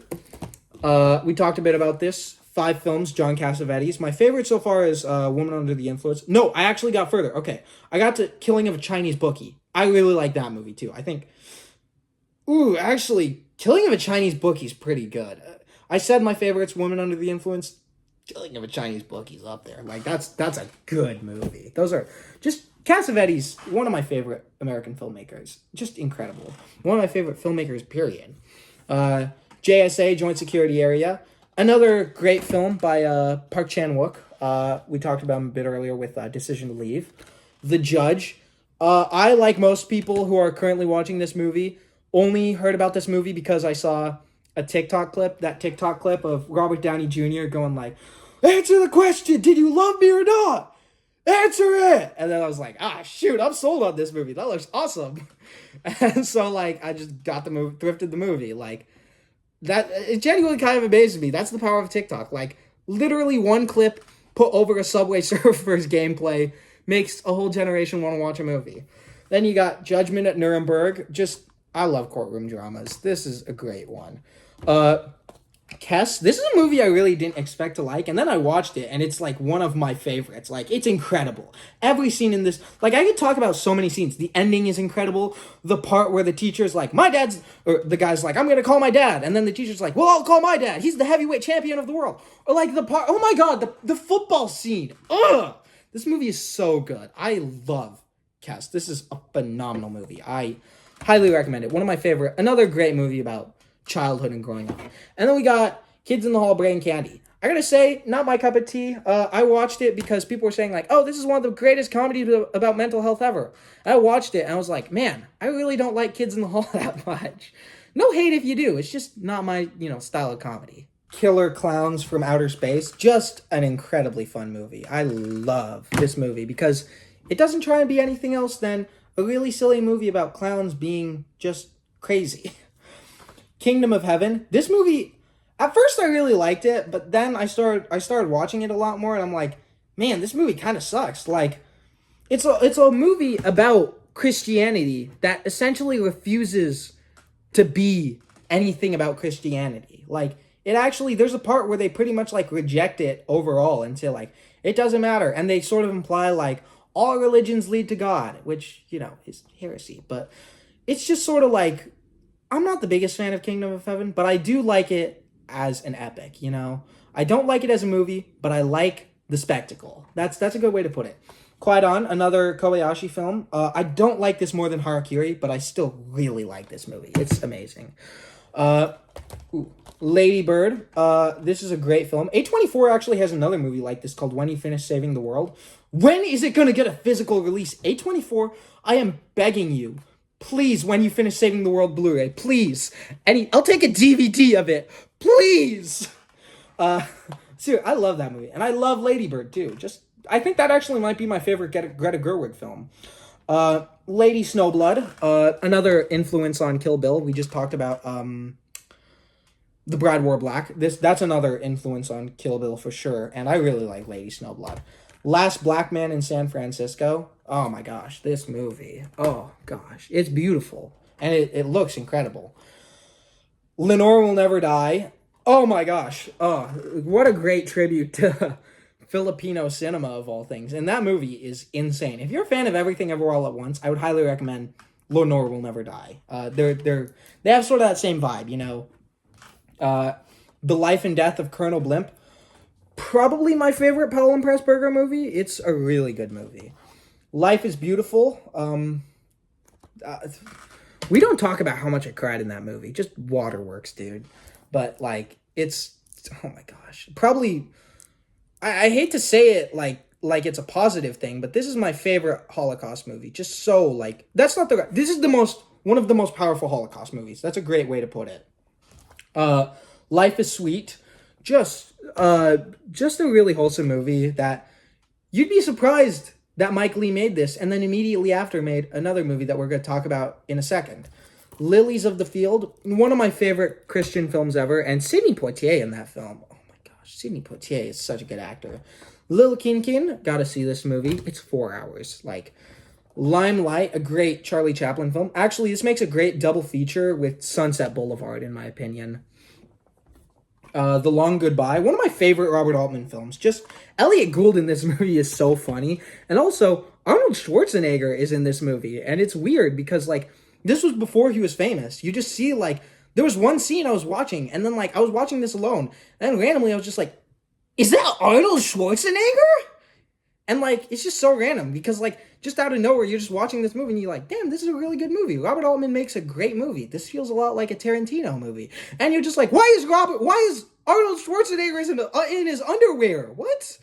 We talked a bit about this. 5 films, John Cassavetes. My favorite so far is Woman Under the Influence. No, I actually got further. Okay, I got to Killing of a Chinese Bookie. I really like that movie too. I think, actually, Killing of a Chinese Bookie is pretty good. I said my favorite's Woman Under the Influence. Killing of a Chinese Bookie's up there. Like, that's a good movie. Those are just, Cassavetes, one of my favorite American filmmakers. Just incredible. One of my favorite filmmakers, period. JSA, Joint Security Area. Another great film by Park Chan-wook. We talked about him a bit earlier with Decision to Leave. The Judge. I, like most people who are currently watching this movie, only heard about this movie because I saw a TikTok clip of Robert Downey Jr. going like, answer the question, did you love me or not? Answer it! And then I was like, shoot, I'm sold on this movie. That looks awesome. And so, like, I just got the movie, thrifted the movie. Like, that, it genuinely kind of amazes me. That's the power of TikTok. Like, literally one clip put over a Subway Surfers gameplay makes a whole generation want to watch a movie. Then you got Judgment at Nuremberg. Just, I love courtroom dramas. This is a great one. Kess, this is a movie I really didn't expect to like, and then I watched it, and it's like one of my favorites. Like, it's incredible. Every scene in this, like, I could talk about so many scenes. The ending is incredible. The part where the teacher's like, or the guy's like, I'm gonna call my dad, and then the teacher's like, well, I'll call my dad. He's the heavyweight champion of the world. Or like the part, oh my god, the football scene. Ugh! This movie is so good. I love Kess. This is a phenomenal movie. I highly recommend it. One of my favorite, another great movie about childhood and growing up. And then we got Kids in the Hall, Brain Candy. I gotta say, not my cup of tea. I watched it because people were saying like, oh, this is one of the greatest comedies about mental health ever. And I watched it and I was like, man, I really don't like Kids in the Hall that much. No hate if you do. It's just not my, style of comedy. Killer Clowns from Outer Space. Just an incredibly fun movie. I love this movie because it doesn't try and be anything else than a really silly movie about clowns being just crazy. Kingdom of Heaven. This movie, at first I really liked it, but then I started watching it a lot more, and I'm like, man, this movie kind of sucks. Like, it's a movie about Christianity that essentially refuses to be anything about Christianity. Like, it actually, there's a part where they pretty much like reject it overall and say like, it doesn't matter, and they sort of imply like all religions lead to God, which, is heresy, but it's just sort of like, I'm not the biggest fan of Kingdom of Heaven, but I do like it as an epic, I don't like it as a movie, but I like the spectacle. That's a good way to put it. Quiet-On, another Kobayashi film. I don't like this more than Harakiri, but I still really like this movie. It's amazing. Lady Bird. This is a great film. A24 actually has another movie like this called When You Finish Saving the World. When is it going to get a physical release? A24, I am begging you. Please, When You Finish Saving the World Blu-ray. Please. I'll take a DVD of it. Please. Seriously, I love that movie. And I love Lady Bird, too. I think that actually might be my favorite Greta Gerwig film. Lady Snowblood. Another influence on Kill Bill. We just talked about the Brad wore black. That's another influence on Kill Bill for sure. And I really like Lady Snowblood. Last Black Man in San Francisco. Oh my gosh, this movie. Oh gosh, it's beautiful. And it looks incredible. Lenore Will Never Die. Oh my gosh. Oh, what a great tribute to Filipino cinema of all things. And that movie is insane. If you're a fan of Everything Everywhere All at Once, I would highly recommend Lenore Will Never Die. They have sort of that same vibe, The Life and Death of Colonel Blimp. Probably my favorite Powell and Pressburger movie. It's a really good movie. Life is Beautiful. We don't talk about how much I cried in that movie. Just waterworks, dude. But, it's... Oh, my gosh. Probably... I hate to say it like it's a positive thing, but this is my favorite Holocaust movie. Just so, That's not the... This is one of the most powerful Holocaust movies. That's a great way to put it. Life is Sweet. Just a really wholesome movie that you'd be surprised that Mike Leigh made this, and then immediately after made another movie that we're going to talk about in a second. Lilies of the Field, one of my favorite Christian films ever, and Sidney Poitier in that film. Oh my gosh, Sidney Poitier is such a good actor. Lil Kinkin, gotta see this movie. It's 4 hours. Limelight, a great Charlie Chaplin film. Actually, this makes a great double feature with Sunset Boulevard, in my opinion. The Long Goodbye, one of my favorite Robert Altman films. Just Elliot Gould in this movie is so funny. And also, Arnold Schwarzenegger is in this movie. And it's weird because, this was before he was famous. You just see, there was one scene I was watching, and then, I was watching this alone. And then randomly, I was just like, is that Arnold Schwarzenegger? And, it's just so random because, just out of nowhere, you're just watching this movie and you're like, damn, this is a really good movie. Robert Altman makes a great movie. This feels a lot like a Tarantino movie. And you're just like, why is Arnold Schwarzenegger in his underwear? What?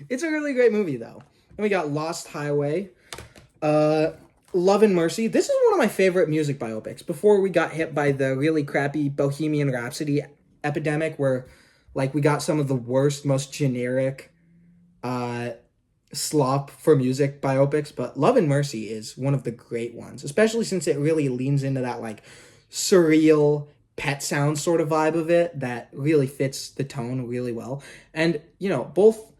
It's a really great movie, though. And we got Lost Highway. Love and Mercy. This is one of my favorite music biopics. Before we got hit by the really crappy Bohemian Rhapsody epidemic where, we got some of the worst, most generic slop for music biopics, but Love and Mercy is one of the great ones, especially since it really leans into that surreal Pet Sounds sort of vibe of it that really fits the tone really well. And both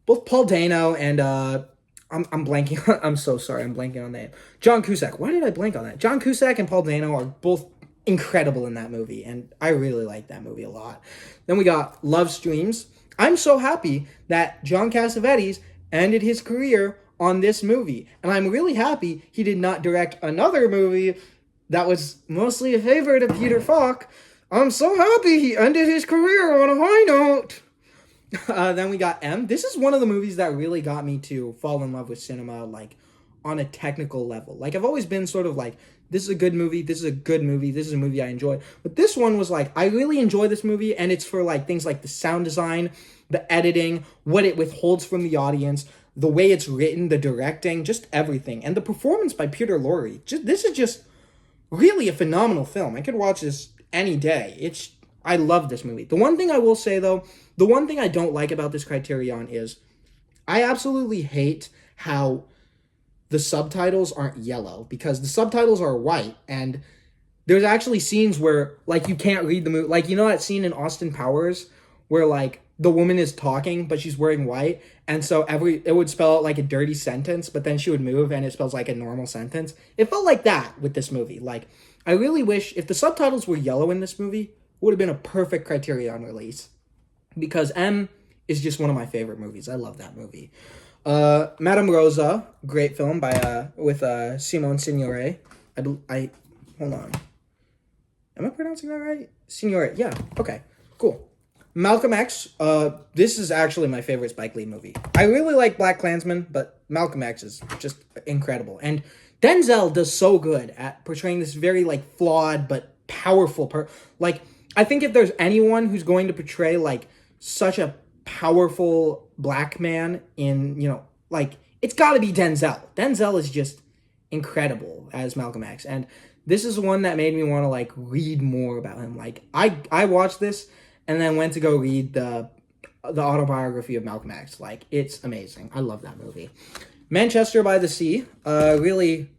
Paul Dano and I'm blanking. I'm so sorry. I'm blanking on the name. John Cusack. Why did I blank on that? John Cusack and Paul Dano are both incredible in that movie, and I really like that movie a lot. Then we got Love Streams. I'm so happy that John Cassavetes ended his career on this movie, and I'm really happy he did not direct another movie that was mostly a favorite of Peter Falk. I'm so happy he ended his career on a high note. Then we got M. This is one of the movies that really got me to fall in love with cinema, like, on a technical level. Like, I've always been sort of like, this is a good movie, this is a good movie, this is a movie I enjoy. But this one was like, I really enjoy this movie, and it's for, like, things like the sound design, the editing, what it withholds from the audience, the way it's written, the directing, just everything. And the performance by Peter Lorre. This is just really a phenomenal film. I could watch this any day. I love this movie. The one thing I will say, though, the one thing I don't like about this Criterion is I absolutely hate how the subtitles aren't yellow, because the subtitles are white, and there's actually scenes where, like, you can't read the movie. Like, you know that scene in Austin Powers where, like, the woman is talking, but she's wearing white, and so it would spell out, like, a dirty sentence, but then she would move, and it spells, like, a normal sentence. It felt like that with this movie. Like, I really wish, if the subtitles were yellow in this movie, it would have been a perfect Criterion release. Because M is just one of my favorite movies. I love that movie. Madame Rosa, great film with Simone Signoret. Hold on. Am I pronouncing that right? Signoret, yeah. Okay, cool. Malcolm X, this is actually my favorite Spike Lee movie. I really like BlacKkKlansman, but Malcolm X is just incredible. And Denzel does so good at portraying this very, like, flawed but powerful like, I think if there's anyone who's going to portray, like, such a powerful black man in, you know, like, it's got to be Denzel. Denzel is just incredible as Malcolm X, and this is one that made me want to, like, read more about him. Like, I watched this and then went to go read the autobiography of Malcolm X. Like, it's amazing. I love that movie. Manchester by the Sea, really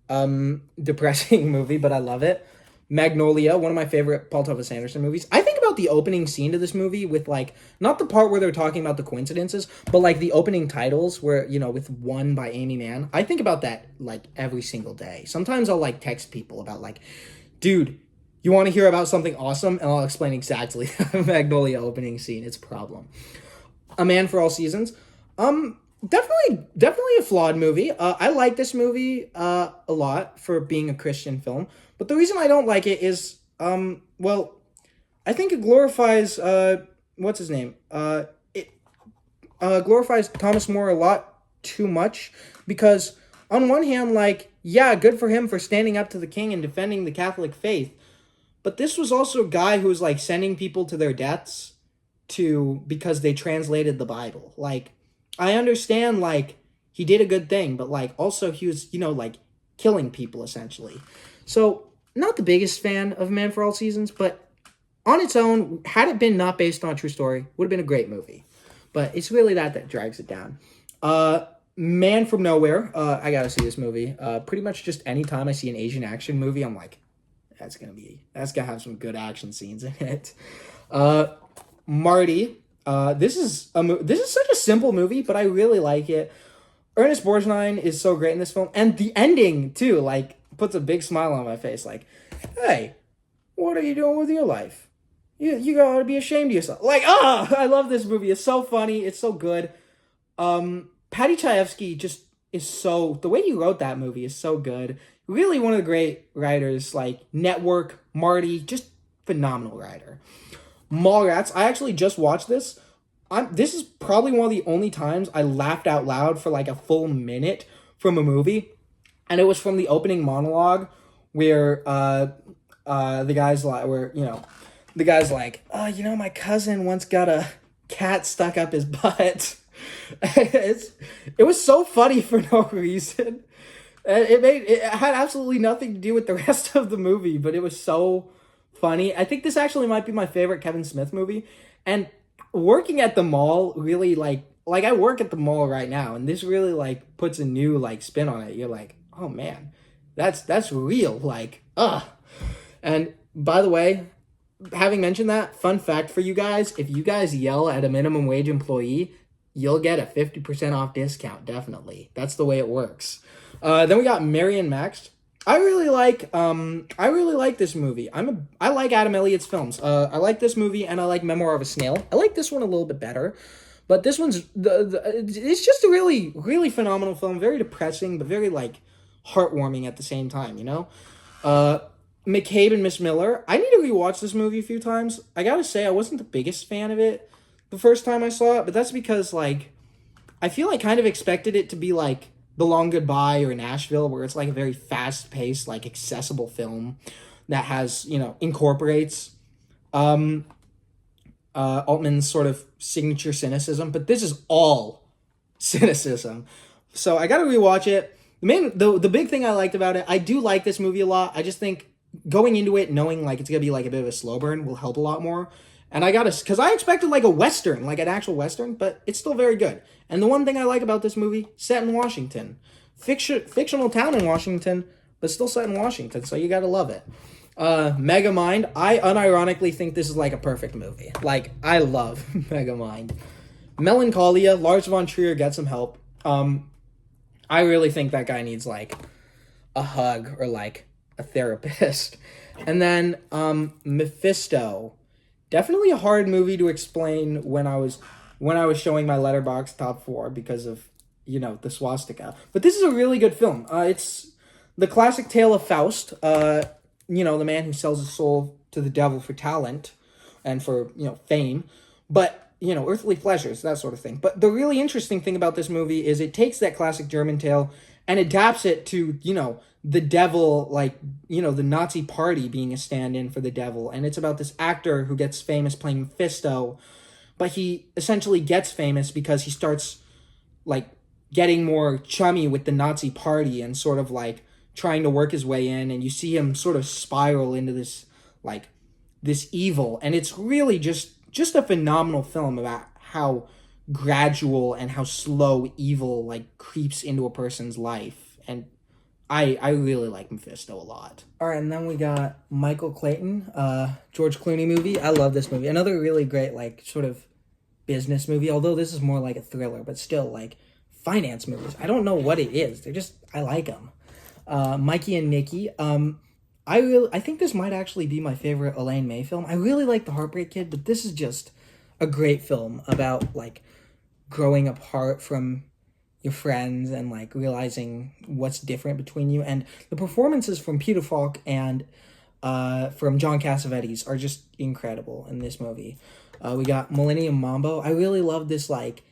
depressing movie, but I love it. Magnolia, one of my favorite Paul Thomas Anderson movies. I think about the opening scene to this movie with, like, not the part where they're talking about the coincidences, but, like, the opening titles where, you know, with One by Amy Mann. I think about that, like, every single day. Sometimes I'll, like, text people about, like, dude, you want to hear about something awesome? And I'll explain exactly the Magnolia opening scene. It's a problem. A Man for All Seasons. Definitely a flawed movie. I like this movie a lot for being a Christian film. But the reason I don't like it is, well, I think it glorifies, what's his name? It glorifies Thomas More a lot too much, because on one hand, like, yeah, good for him for standing up to the king and defending the Catholic faith. But this was also a guy who was, like, sending people to their deaths because they translated the Bible. Like, I understand, like, he did a good thing, but, like, also he was, you know, like, killing people, essentially. So, not the biggest fan of Man for All Seasons, but on its own, had it been not based on a true story, would have been a great movie. But it's really that drags it down. Man from Nowhere, I gotta see this movie. Pretty much just any time I see an Asian action movie, I'm like, that's gonna have some good action scenes in it. Marty, this is such a simple movie, but I really like it. Ernest Borgnine is so great in this film, and the ending too, like, puts a big smile on my face. Like, hey, what are you doing with your life? You gotta be ashamed of yourself. Like, I love this movie. It's so funny. It's so good. Patty Chayefsky just is so, the way he wrote that movie is so good. Really one of the great writers, like Network, Marty, just phenomenal writer. Mallrats, I actually just watched this. This is probably one of the only times I laughed out loud for, like, a full minute from a movie. And it was from the opening monologue where the guy's like, oh, you know, my cousin once got a cat stuck up his butt. It was so funny for no reason. It had absolutely nothing to do with the rest of the movie, but it was so funny. I think this actually might be my favorite Kevin Smith movie. And working at the mall really, like I work at the mall right now, and this really, like, puts a new, like, spin on it. You're like, oh man, that's real. Like, And by the way, having mentioned that, fun fact for you guys, if you guys yell at a minimum wage employee, you'll get a 50% off discount, definitely. That's the way it works. Then we got Mary and Max. I really like this movie. I like Adam Elliott's films. I like this movie and I like Memoir of a Snail. I like this one a little bit better, but this one's it's just a really phenomenal film. Very depressing, but very like heartwarming at the same time. You know, uh, McCabe and Miss Miller. I need to rewatch this movie a few times. I gotta say I wasn't the biggest fan of it the first time I saw it, but that's because like I feel I kind of expected it to be like The Long Goodbye or Nashville, where it's like a very fast paced, like accessible film that has, incorporates Altman's sort of signature cynicism, but this is all cynicism. So I gotta rewatch it. The big thing I liked about it, I do like this movie a lot. I just think going into it knowing like it's gonna be like a bit of a slow burn will help a lot more. And because I expected like a Western, like an actual Western, but it's still very good. And the one thing I like about this movie, set in Washington. Fictional town in Washington, but still set in Washington, so you gotta love it. Megamind, I unironically think this is like a perfect movie. Like, I love Megamind. Melancholia, Lars von Trier gets some help. I really think that guy needs like a hug or like a therapist. And then Mephisto. Definitely a hard movie to explain when I was showing my Letterboxd top 4 because of, the swastika. But this is a really good film. It's the classic tale of Faust, the man who sells his soul to the devil for talent and for, fame. But, earthly pleasures, that sort of thing. But the really interesting thing about this movie is it takes that classic German tale and adapts it to, the devil, like, the Nazi party being a stand-in for the devil. And it's about this actor who gets famous playing Mephisto, but he essentially gets famous because he starts, like, getting more chummy with the Nazi party and sort of, like, trying to work his way in. And you see him sort of spiral into this, like, this evil. And it's really just a phenomenal film about how gradual and how slow evil, like, creeps into a person's life. And I really like Mephisto a lot. All right, and then we got Michael Clayton, George Clooney movie. I love this movie. Another really great, like, sort of business movie, although this is more like a thriller, but still, like, finance movies. I don't know what it is. I like them. Mikey and Nikki. I think this might actually be my favorite Elaine May film. I really like The Heartbreak Kid, but this is just a great film about, like, growing apart from your friends and like realizing what's different between you. And the performances from Peter Falk and from John Cassavetes are just incredible in this movie. We got Millennium Mambo. I really love this like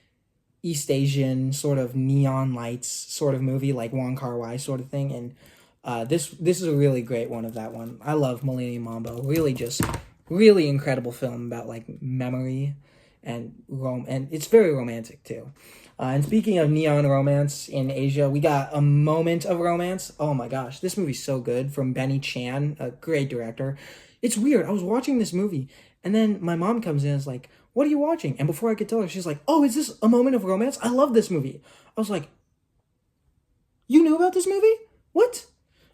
East Asian sort of neon lights sort of movie, like Wong Kar-wai sort of thing. And this is a really great one of that one. I love Millennium Mambo. Really incredible film about like memory and it's very romantic too. And speaking of neon romance in Asia, we got A Moment of Romance. Oh my gosh, this movie's so good, from Benny Chan, a great director. It's weird, I was watching this movie, and then my mom comes in and is like, what are you watching? And before I could tell her, she's like, oh, is this A Moment of Romance? I love this movie. I was like, you knew about this movie? What?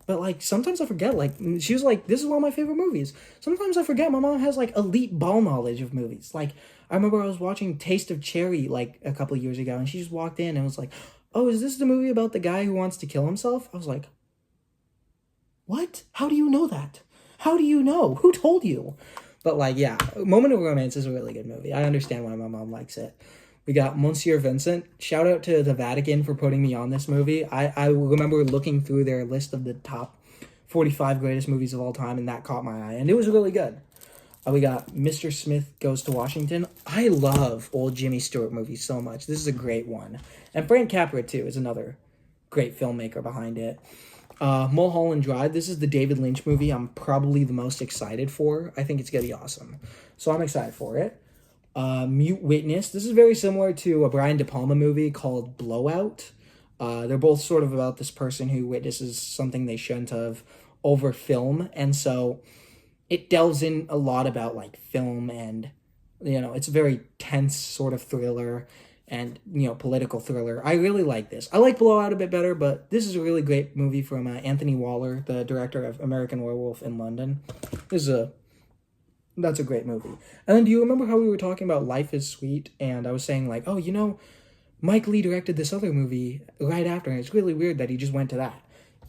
But, like, sometimes I forget, like, she was like, this is one of my favorite movies. Sometimes I forget my mom has, like, elite ball knowledge of movies. Like, I remember I was watching Taste of Cherry, like, a couple of years ago, and she just walked in and was like, oh, is this the movie about the guy who wants to kill himself? I was like, what? How do you know that? How do you know? Who told you? But, like, yeah, Moment of Romance is a really good movie. I understand why my mom likes it. We got Monsieur Vincent. Shout out to the Vatican for putting me on this movie. I remember looking through their list of the top 45 greatest movies of all time, and that caught my eye, and it was really good. We got Mr. Smith Goes to Washington. I love old Jimmy Stewart movies so much. This is a great one. And Frank Capra, too, is another great filmmaker behind it. Mulholland Drive. This is the David Lynch movie I'm probably the most excited for. I think it's going to be awesome. So I'm excited for it. Mute Witness. This is very similar to a Brian De Palma movie called Blowout. They're both sort of about this person who witnesses something they shouldn't have over film, and so it delves in a lot about like film, and it's a very tense sort of thriller and political thriller. I really like this. I like Blowout a bit better, but this is a really great movie from Anthony Waller, the director of American Werewolf in London. That's a great movie. And then do you remember how we were talking about Life is Sweet? And I was saying like, oh, Mike Lee directed this other movie right after, and it's really weird that he just went to that.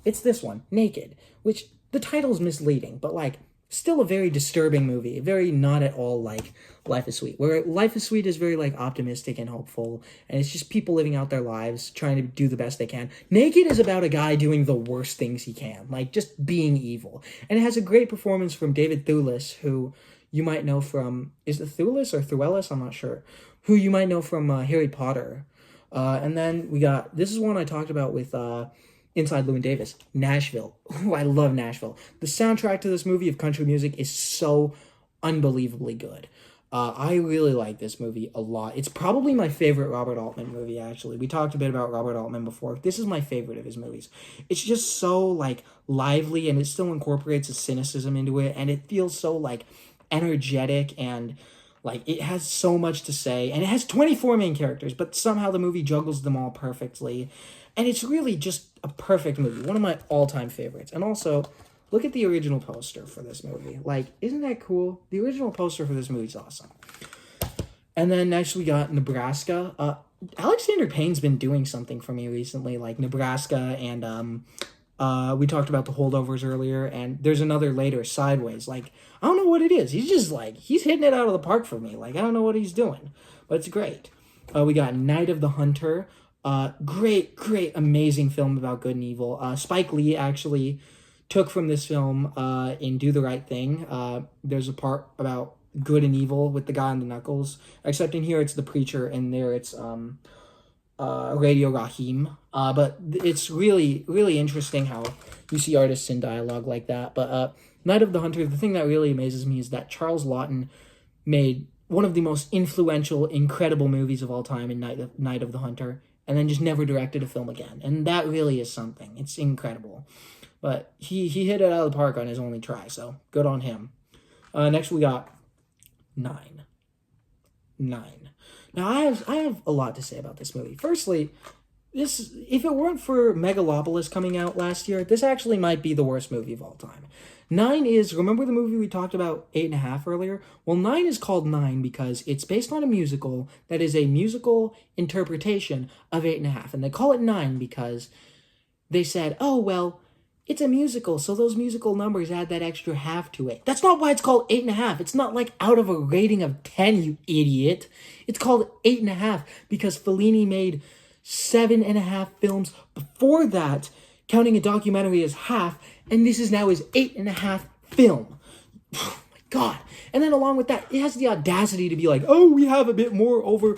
It's this one, Naked, which the title's misleading, but like still a very disturbing movie, very not at all like Life is Sweet, where Life is Sweet is very like optimistic and hopeful, and it's just people living out their lives, trying to do the best they can. Naked is about a guy doing the worst things he can, like just being evil, and it has a great performance from David Thewlis, who you might know from, is it Thewlis or Thewellis? I'm not sure. Who you might know from Harry Potter. And then we got, this is one I talked about with Inside Llewyn Davis, Nashville. Ooh, I love Nashville. The soundtrack to this movie of country music is so unbelievably good. I really like this movie a lot. It's probably my favorite Robert Altman movie, actually. We talked a bit about Robert Altman before. This is my favorite of his movies. It's just so, like, lively, and it still incorporates a cynicism into it, and it feels so, like, energetic, and, like, it has so much to say, and it has 24 main characters, but somehow the movie juggles them all perfectly, and it's really just a perfect movie. One of my all-time favorites. And also, look at the original poster for this movie. Like, isn't that cool? The original poster for this movie is awesome. And then next we got Nebraska. Alexander Payne's been doing something for me recently, like Nebraska, and we talked about The Holdovers earlier, and there's another later, Sideways. Like, I don't know what it is. He's just like, he's hitting it out of the park for me. Like, I don't know what he's doing, but it's great. We got Night of the Hunter. Great, amazing film about good and evil. Spike Lee actually took from this film in Do the Right Thing. There's a part about good and evil with the guy on the knuckles, except in here it's the preacher, and there it's Radio Raheem. But it's really interesting how you see artists in dialogue like that. But Night of the Hunter, the thing that really amazes me is that Charles Laughton made one of the most influential, incredible movies of all time in Night of the Hunter, and then just never directed a film again. And that really is something. It's incredible. But he hit it out of the park on his only try, so good on him. Next we got Nine. Now I have a lot to say about this movie. Firstly, if it weren't for Megalopolis coming out last year, this actually might be the worst movie of all time. Nine is, remember the movie we talked about 8.5 earlier? Well, Nine is called Nine because it's based on a musical that is a musical interpretation of 8.5. And they call it Nine because they said, oh, well, it's a musical, so those musical numbers add that extra half to it. That's not why it's called 8.5. It's not like out of a rating of 10, you idiot. It's called 8.5 because Fellini made 7.5 films before that, counting a documentary as half, and this is now his 8.5 film. Oh my god. And then along with that, it has the audacity to be like, oh, we have a bit more over,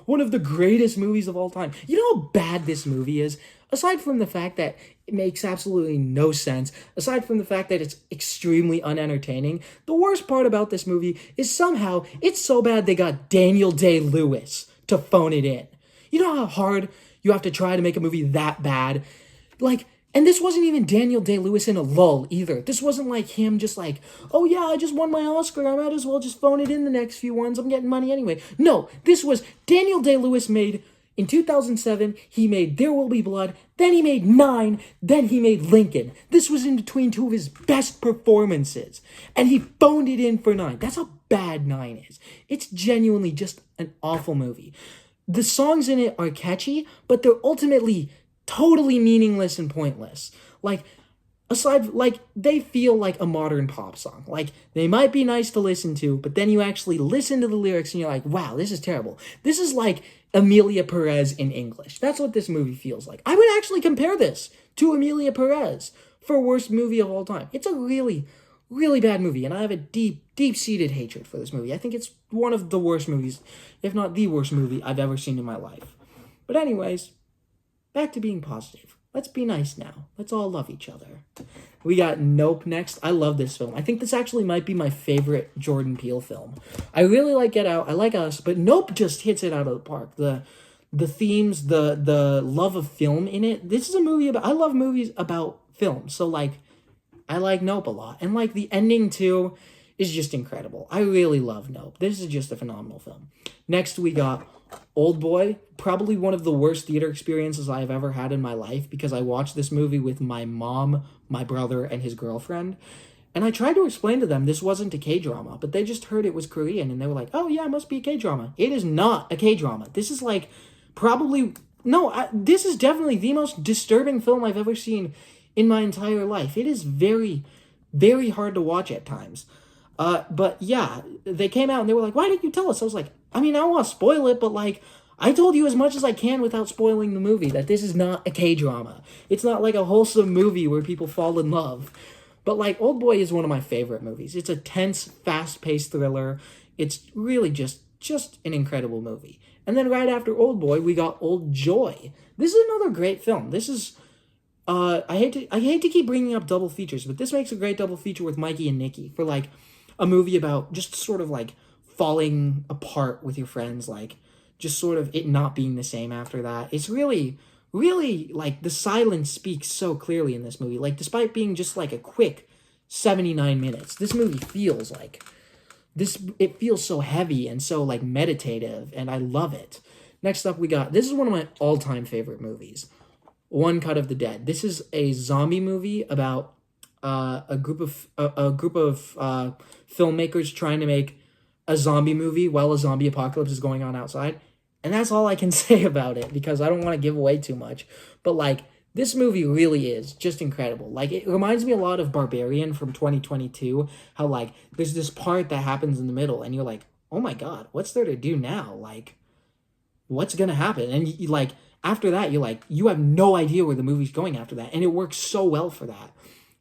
one of the greatest movies of all time. You know how bad this movie is? Aside from the fact that it makes absolutely no sense, aside from the fact that it's extremely unentertaining, the worst part about this movie is somehow it's so bad they got Daniel Day-Lewis to phone it in. You know how hard you have to try to make a movie that bad? Like, and this wasn't even Daniel Day-Lewis in a lull either. This wasn't like him just like, oh yeah, I just won my Oscar, I might as well just phone it in the next few ones, I'm getting money anyway. No, this was Daniel Day-Lewis made, in 2007, he made There Will Be Blood, then he made Nine, then he made Lincoln. This was in between two of his best performances, and he phoned it in for Nine. That's how bad Nine is. It's genuinely just an awful movie. The songs in it are catchy, but they're ultimately totally meaningless and pointless. They feel like a modern pop song. Like, they might be nice to listen to, but then you actually listen to the lyrics and you're like, wow, this is terrible. This is like Emilia Perez in English. That's what this movie feels like. I would actually compare this to Emilia Perez for worst movie of all time. It's a really, really bad movie, and I have a deep-seated hatred for this movie. I think it's one of the worst movies, if not the worst movie I've ever seen in my life. But anyways, back to being positive. Let's be nice now. Let's all love each other. We got Nope next. I love this film. I think this actually might be my favorite Jordan Peele film. I really like Get Out. I like Us, but Nope just hits it out of the park. The themes, the love of film in it. This is a movie about, I love movies about film. So I like Nope a lot. And the ending too is just incredible. I really love Nope. This is just a phenomenal film. Next we got Old Boy, probably one of the worst theater experiences I've ever had in my life because I watched this movie with my mom, my brother, and his girlfriend. And I tried to explain to them this wasn't a K-drama, but they just heard it was Korean and they were like, oh yeah, it must be a K-drama. It is not a K-drama. This is this is definitely the most disturbing film I've ever seen in my entire life. It is very, very hard to watch at times. But yeah, they came out and they were like, why didn't you tell us? I was like, I mean, I don't want to spoil it, but like, I told you as much as I can without spoiling the movie that this is not a K-drama. It's not like a wholesome movie where people fall in love. But like, Oldboy is one of my favorite movies. It's a tense, fast-paced thriller. It's really just an incredible movie. And then right after Oldboy, we got Old Joy. This is another great film. This is I hate to keep bringing up double features, but this makes a great double feature with Mikey and Nikki for like a movie about just sort of like falling apart with your friends, like just sort of it not being the same after that. It's really, really like the silence speaks so clearly in this movie. Like despite being just like a quick 79 minutes, this movie feels like it feels so heavy and so like meditative, and I love it. Next up we got, this is one of my all-time favorite movies, One Cut of the Dead. This is a zombie movie about a group of filmmakers trying to make a zombie movie while a zombie apocalypse is going on outside. And that's all I can say about it because I don't want to give away too much. But like, this movie really is just incredible. Like, it reminds me a lot of Barbarian from 2022. How like there's this part that happens in the middle and you're like, oh my god, what's there to do now? Like, what's gonna happen? And you like, after that, you're like, you have no idea where the movie's going after that. And it works so well for that.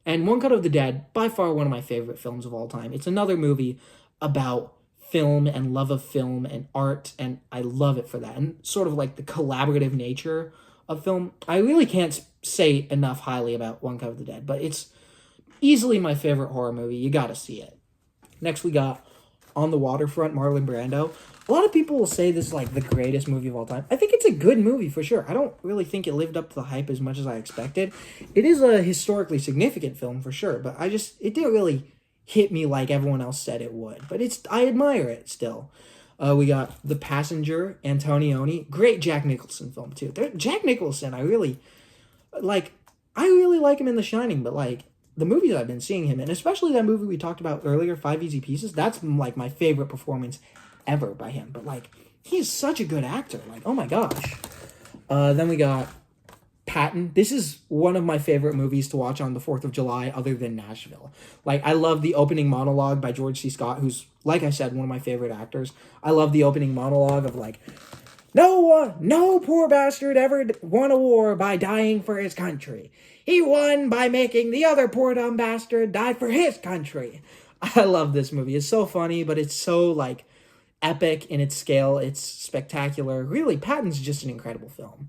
And One Cut of the Dead, by far one of my favorite films of all time. It's another movie about film and love of film and art, and I love it for that. And sort of like the collaborative nature of film. I really can't say enough highly about One Cut of the Dead, but it's easily my favorite horror movie. You gotta see it. Next we got On the Waterfront, Marlon Brando. A lot of people will say this is like the greatest movie of all time. I think it's a good movie for sure. I don't really think it lived up to the hype as much as I expected. It is a historically significant film for sure, but it didn't really hit me like everyone else said it would. But I admire it still. We got The Passenger, Antonioni. Great Jack Nicholson film too. Jack Nicholson, I really like him in The Shining, but like the movies I've been seeing him in, especially that movie we talked about earlier, 5 Easy Pieces, that's like my favorite performance ever by him. But like, he's such a good actor. Like, oh my gosh. Then we got Patton. This is one of my favorite movies to watch on the 4th of July other than Nashville. Like, I love the opening monologue by George C. Scott, who's, like I said, one of my favorite actors. I love the opening monologue of like, no poor bastard ever won a war by dying for his country. He won by making the other poor dumb bastard die for his country. I love this movie. It's so funny, but it's so like epic in its scale. It's spectacular. Really, Patton's just an incredible film.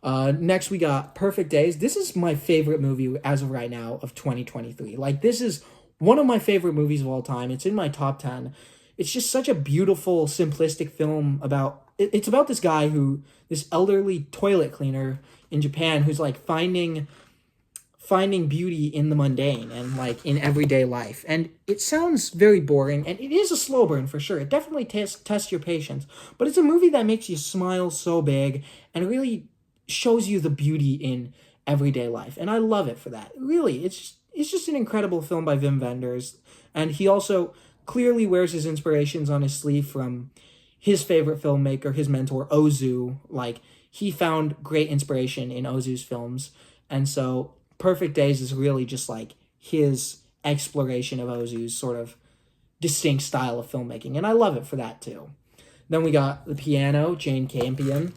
Next, we got Perfect Days. This is my favorite movie as of right now of 2023. Like, this is one of my favorite movies of all time. It's in my top 10. It's just such a beautiful, simplistic film it's about this guy this elderly toilet cleaner in Japan who's like finding beauty in the mundane and like in everyday life. And it sounds very boring, and it is a slow burn for sure. It definitely tests your patience, but it's a movie that makes you smile so big and really shows you the beauty in everyday life. And I love it for that. Really, it's just an incredible film by Wim Wenders. And he also clearly wears his inspirations on his sleeve from his favorite filmmaker, his mentor, Ozu. Like, he found great inspiration in Ozu's films. And so Perfect Days is really just like his exploration of Ozu's sort of distinct style of filmmaking. And I love it for that too. Then we got The Piano, Jane Campion.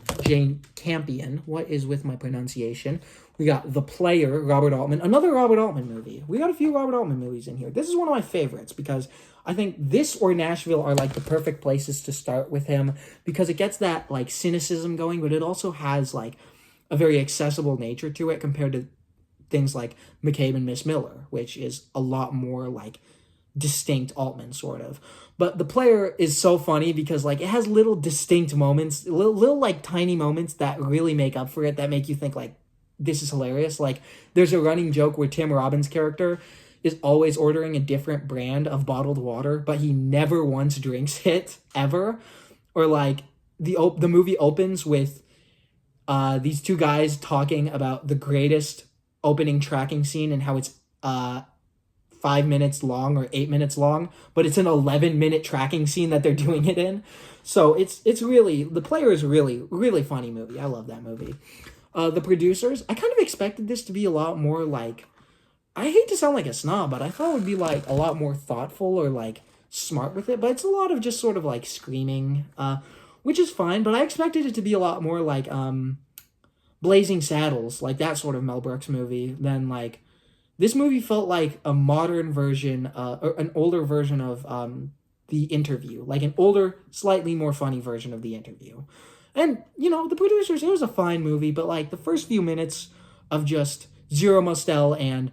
What is with my pronunciation? We got The Player, Robert Altman. Another Robert Altman movie. We got a few Robert Altman movies in here. This is one of my favorites because I think this or Nashville are like the perfect places to start with him because it gets that like cynicism going, but it also has like a very accessible nature to it compared to things like McCabe and Miss Miller, which is a lot more like distinct Altman sort of. But The Player is so funny because like it has little distinct moments, little like tiny moments that really make up for it, that make you think like, this is hilarious. Like, there's a running joke where Tim Robbins' character is always ordering a different brand of bottled water, but he never once drinks it, ever. Or like, the movie opens with these two guys talking about the greatest opening tracking scene and how it's 5 minutes long or 8 minutes long, but it's an 11-minute tracking scene that they're doing it in. So it's really, The Player is really, really funny movie. I love that movie. The producers, I kind of expected this to be a lot more like, I hate to sound like a snob, but I thought it would be like a lot more thoughtful or like smart with it, but it's a lot of just sort of like screaming, which is fine, but I expected it to be a lot more like Blazing Saddles, like that sort of Mel Brooks movie, than like this movie felt like a modern version, or an older version of The Interview, like an older, slightly more funny version of The Interview. And, you know, the producers, it was a fine movie, but like the first few minutes of just Zero Mostel and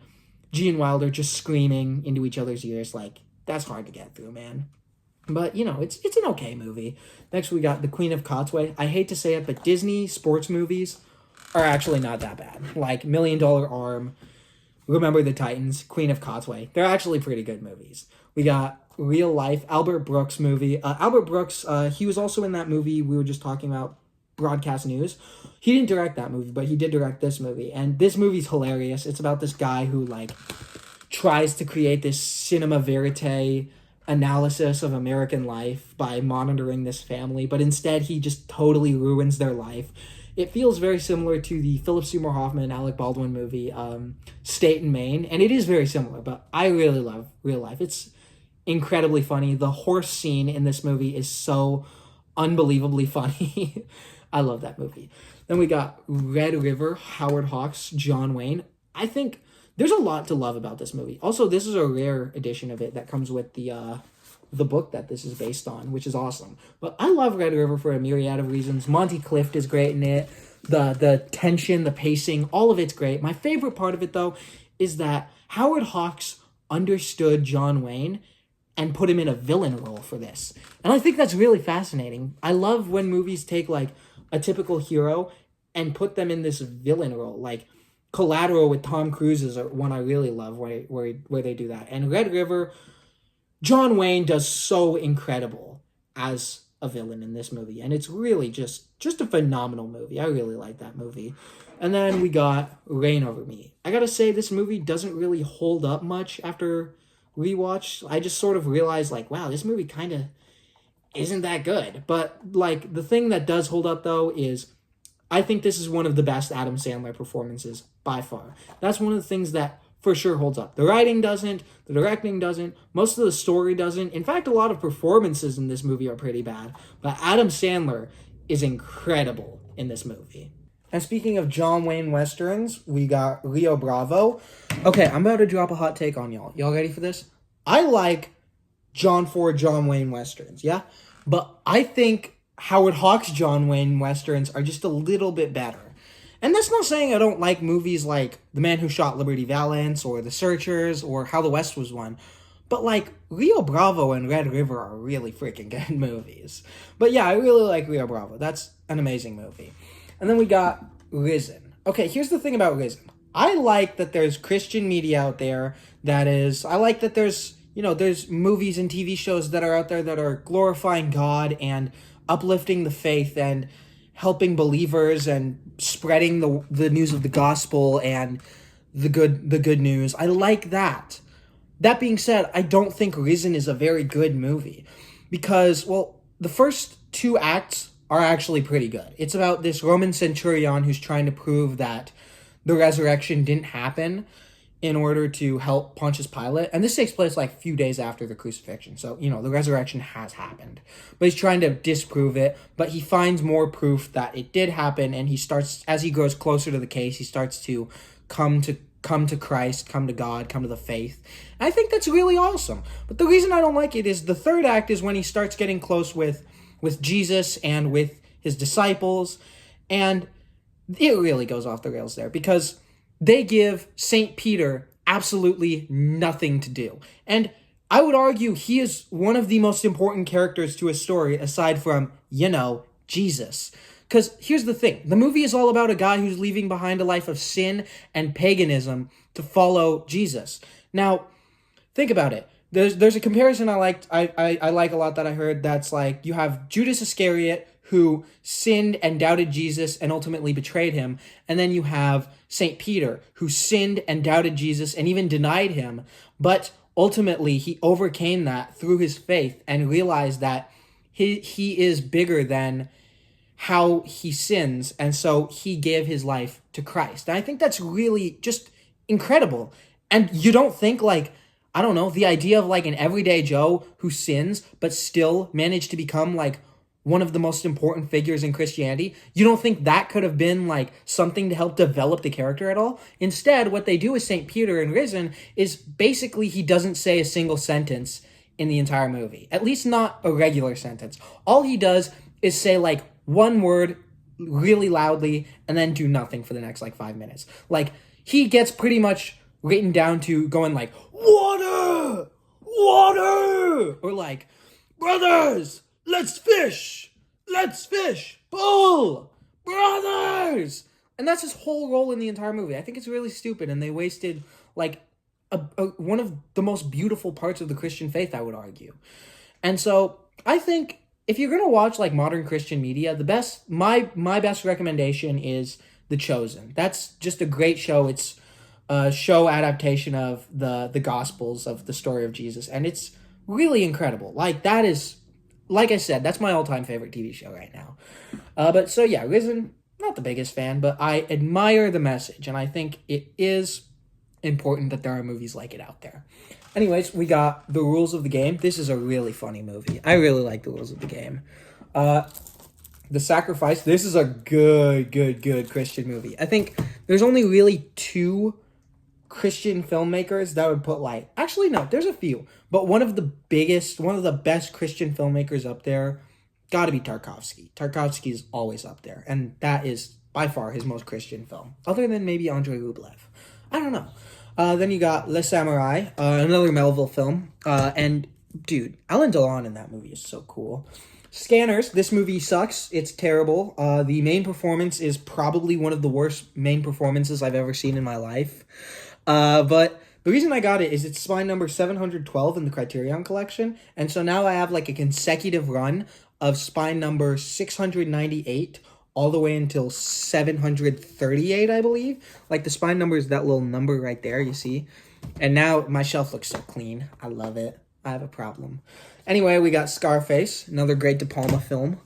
Gene Wilder just screaming into each other's ears, like, that's hard to get through, man. But, you know, it's an okay movie. Next, we got The Queen of Cotsway. I hate to say it, but Disney sports movies are actually not that bad. Like, $1 Million Arm, Remember the Titans, Queen of Cotsway. They're actually pretty good movies. We got Real Life, Albert Brooks movie. Albert Brooks, he was also in that movie we were just talking about, Broadcast News. He didn't direct that movie, but he did direct this movie. And this movie's hilarious. It's about this guy who, like, tries to create this cinema verite analysis of American life by monitoring this family, but instead he just totally ruins their life. It feels very similar to the Philip Seymour Hoffman, Alec Baldwin movie, State and Maine, and it is very similar, but I really love Real Life. It's incredibly funny. The horse scene in this movie is so unbelievably funny. I love that movie. Then we got Red River, Howard Hawks, John Wayne. I think there's a lot to love about this movie. Also, this is a rare edition of it that comes with the book that this is based on, which is awesome. But I love Red River for a myriad of reasons. Monty Clift is great in it. The tension, the pacing, all of it's great. My favorite part of it, though, is that Howard Hawks understood John Wayne and put him in a villain role for this. And I think that's really fascinating. I love when movies take, like, a typical hero and put them in this villain role. Like, Collateral with Tom Cruise is one I really love where they do that. And Red River, John Wayne does so incredible as a villain in this movie. And it's really just a phenomenal movie. I really like that movie. And then we got Reign Over Me. I gotta say, this movie doesn't really hold up much after rewatch. I just sort of realized, like, wow, this movie kind of isn't that good. But, like, the thing that does hold up, though, is I think this is one of the best Adam Sandler performances by far. That's one of the things that for sure holds up. The writing doesn't, the directing doesn't, most of the story doesn't. In fact, a lot of performances in this movie are pretty bad. But Adam Sandler is incredible in this movie. And speaking of John Wayne Westerns, we got Rio Bravo. Okay, I'm about to drop a hot take on y'all. Y'all ready for this? I like John Ford, John Wayne Westerns, yeah? But I think Howard Hawks' John Wayne Westerns are just a little bit better. And that's not saying I don't like movies like The Man Who Shot Liberty Valance or The Searchers or How the West Was Won. But, like, Rio Bravo and Red River are really freaking good movies. But yeah, I really like Rio Bravo. That's an amazing movie. And then we got Risen. Okay, here's the thing about Risen. I like that there's Christian media out there I like that there's movies and TV shows that are out there that are glorifying God and uplifting the faith and helping believers and spreading the news of the gospel and the good news. I like that. That being said, I don't think Risen is a very good movie because, well, the first two acts are actually pretty good. It's about this Roman centurion who's trying to prove that the resurrection didn't happen in order to help Pontius Pilate. And this takes place like a few days after the crucifixion. So, the resurrection has happened. But he's trying to disprove it. But he finds more proof that it did happen. And he starts, as he grows closer to the case, he starts to come to Christ, come to God, come to the faith. And I think that's really awesome. But the reason I don't like it is the third act is when he starts getting close with Jesus and with his disciples. And it really goes off the rails there because they give St. Peter absolutely nothing to do. And I would argue he is one of the most important characters to a story aside from, Jesus. Because here's the thing. The movie is all about a guy who's leaving behind a life of sin and paganism to follow Jesus. Now, think about it. There's a comparison I like a lot that I heard that's like you have Judas Iscariot who sinned and doubted Jesus and ultimately betrayed him. And then you have St. Peter who sinned and doubted Jesus and even denied him. But ultimately he overcame that through his faith and realized that he is bigger than how he sins, and so he gave his life to Christ. And I think that's really just incredible. And you don't think like, I don't know, the idea of like an everyday Joe who sins but still managed to become like one of the most important figures in Christianity, you don't think that could have been like something to help develop the character at all? Instead, what they do with St. Peter in Risen is basically he doesn't say a single sentence in the entire movie. At least not a regular sentence. All he does is say like one word really loudly and then do nothing for the next like 5 minutes. Like he gets pretty much written down to going like, water, water, or like, brothers, let's fish, pull, brothers. And that's his whole role in the entire movie. I think it's really stupid, and they wasted like one of the most beautiful parts of the Christian faith, I would argue. And so I think if you're gonna watch like modern Christian media, my best recommendation is The Chosen. That's just a great show. It's a show adaptation of the Gospels of the story of Jesus, and it's really incredible. Like that is, like I said, that's my all-time favorite TV show right now. But so yeah, Risen, not the biggest fan, but I admire the message, and I think it is important that there are movies like it out there. Anyways, we got The Rules of the Game. This is a really funny movie. I really like The Rules of the Game. The Sacrifice. This is a good Christian movie. I think there's only really 2 Christian filmmakers that would put like... Actually, no, there's a few. But one of the best Christian filmmakers up there, gotta be Tarkovsky. Tarkovsky is always up there. And that is by far his most Christian film. Other than maybe Andrei Rublev. I don't know. Then you got Le Samurai, another Melville film. And, dude, Alain Delon in that movie is so cool. Scanners, this movie sucks. It's terrible. The main performance is probably one of the worst main performances I've ever seen in my life. But the reason I got it is it's spine number 712 in the Criterion Collection. And so now I have like a consecutive run of spine number 698 all the way until 738, I believe. Like, the spine number is that little number right there, you see? And now my shelf looks so clean. I love it. I have a problem. Anyway, we got Scarface, another great De Palma film.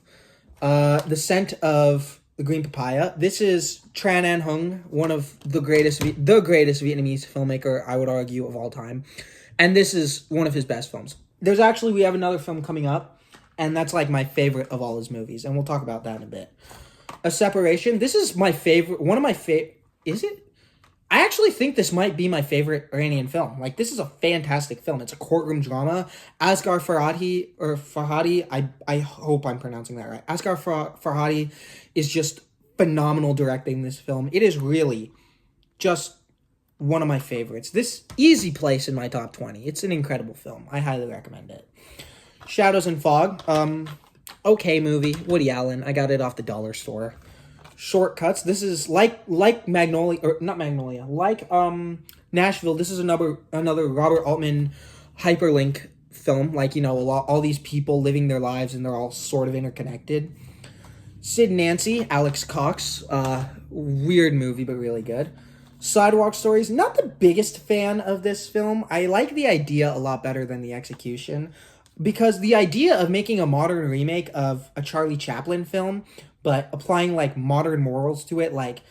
The Scent of the Green Papaya. This is Tran Anh Hung, one of the greatest Vietnamese filmmaker, I would argue, of all time. And this is one of his best films. We have another film coming up, and that's like my favorite of all his movies, and we'll talk about that in a bit. A Separation. This is my favorite. Is it? I actually think this might be my favorite Iranian film. Like, this is a fantastic film. It's a courtroom drama. Asghar Farhadi, I hope I'm pronouncing that right. Asghar Farhadi is just phenomenal directing this film. It is really just one of my favorites. This easy place in my top 20. It's an incredible film. I highly recommend it. Shadows and Fog. Okay movie. Woody Allen. I got it off the dollar store. Shortcuts. This is like Magnolia, or not Magnolia, like Nashville. This is another Robert Altman hyperlink film. Like, you know, all these people living their lives and they're all sort of interconnected. Sid and Nancy, Alex Cox. Weird movie, but really good. Sidewalk Stories. Not the biggest fan of this film. I like the idea a lot better than the execution. Because the idea of making a modern remake of a Charlie Chaplin film, but applying, like, modern morals to it, like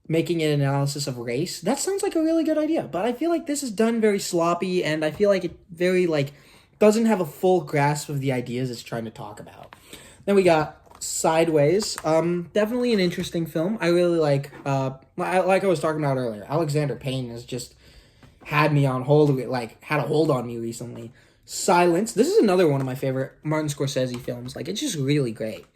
making an analysis of race, that sounds like a really good idea. But I feel like this is done very sloppy, and I feel like it very, like, doesn't have a full grasp of the ideas it's trying to talk about. Then we got Sideways. Definitely an interesting film. I really like I was talking about earlier, Alexander Payne has just had me on hold, had a hold on me recently. Silence. This is another one of my favorite Martin Scorsese films. Like, it's just really great.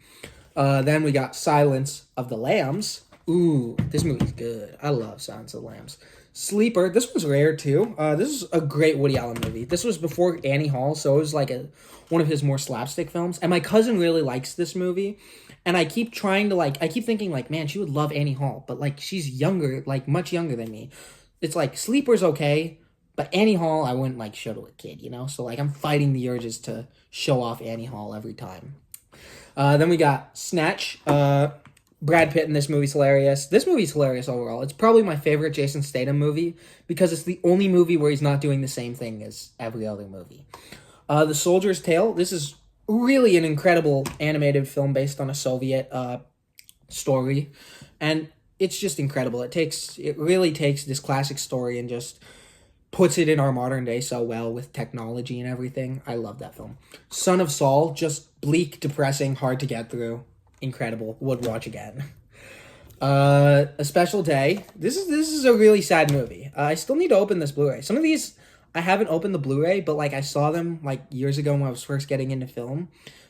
Then we got Silence of the Lambs. Ooh, this movie's good. I love Silence of the Lambs. Sleeper. This one's rare, too. This is a great Woody Allen movie. This was before Annie Hall, so it was like one of his more slapstick films. And my cousin really likes this movie. And I keep thinking, like, man, she would love Annie Hall. But, like, she's younger, like, much younger than me. It's like, Sleeper's okay. But Annie Hall, I wouldn't, like, show to a kid, you know? So, like, I'm fighting the urges to show off Annie Hall every time. Then we got Snatch. Brad Pitt in this movie's hilarious. This movie's hilarious overall. It's probably my favorite Jason Statham movie because it's the only movie where he's not doing the same thing as every other movie. The Soldier's Tale. This is really an incredible animated film based on a Soviet story, and it's just incredible. It really takes this classic story and just puts it in our modern day so well with technology and everything. I love that film. Son of Saul, just bleak, depressing, hard to get through. Incredible. Would watch again. A Special Day. This is a really sad movie. I still need to open this Blu-ray. Some of these I haven't opened the Blu-ray, but like I saw them like years ago when I was first getting into film.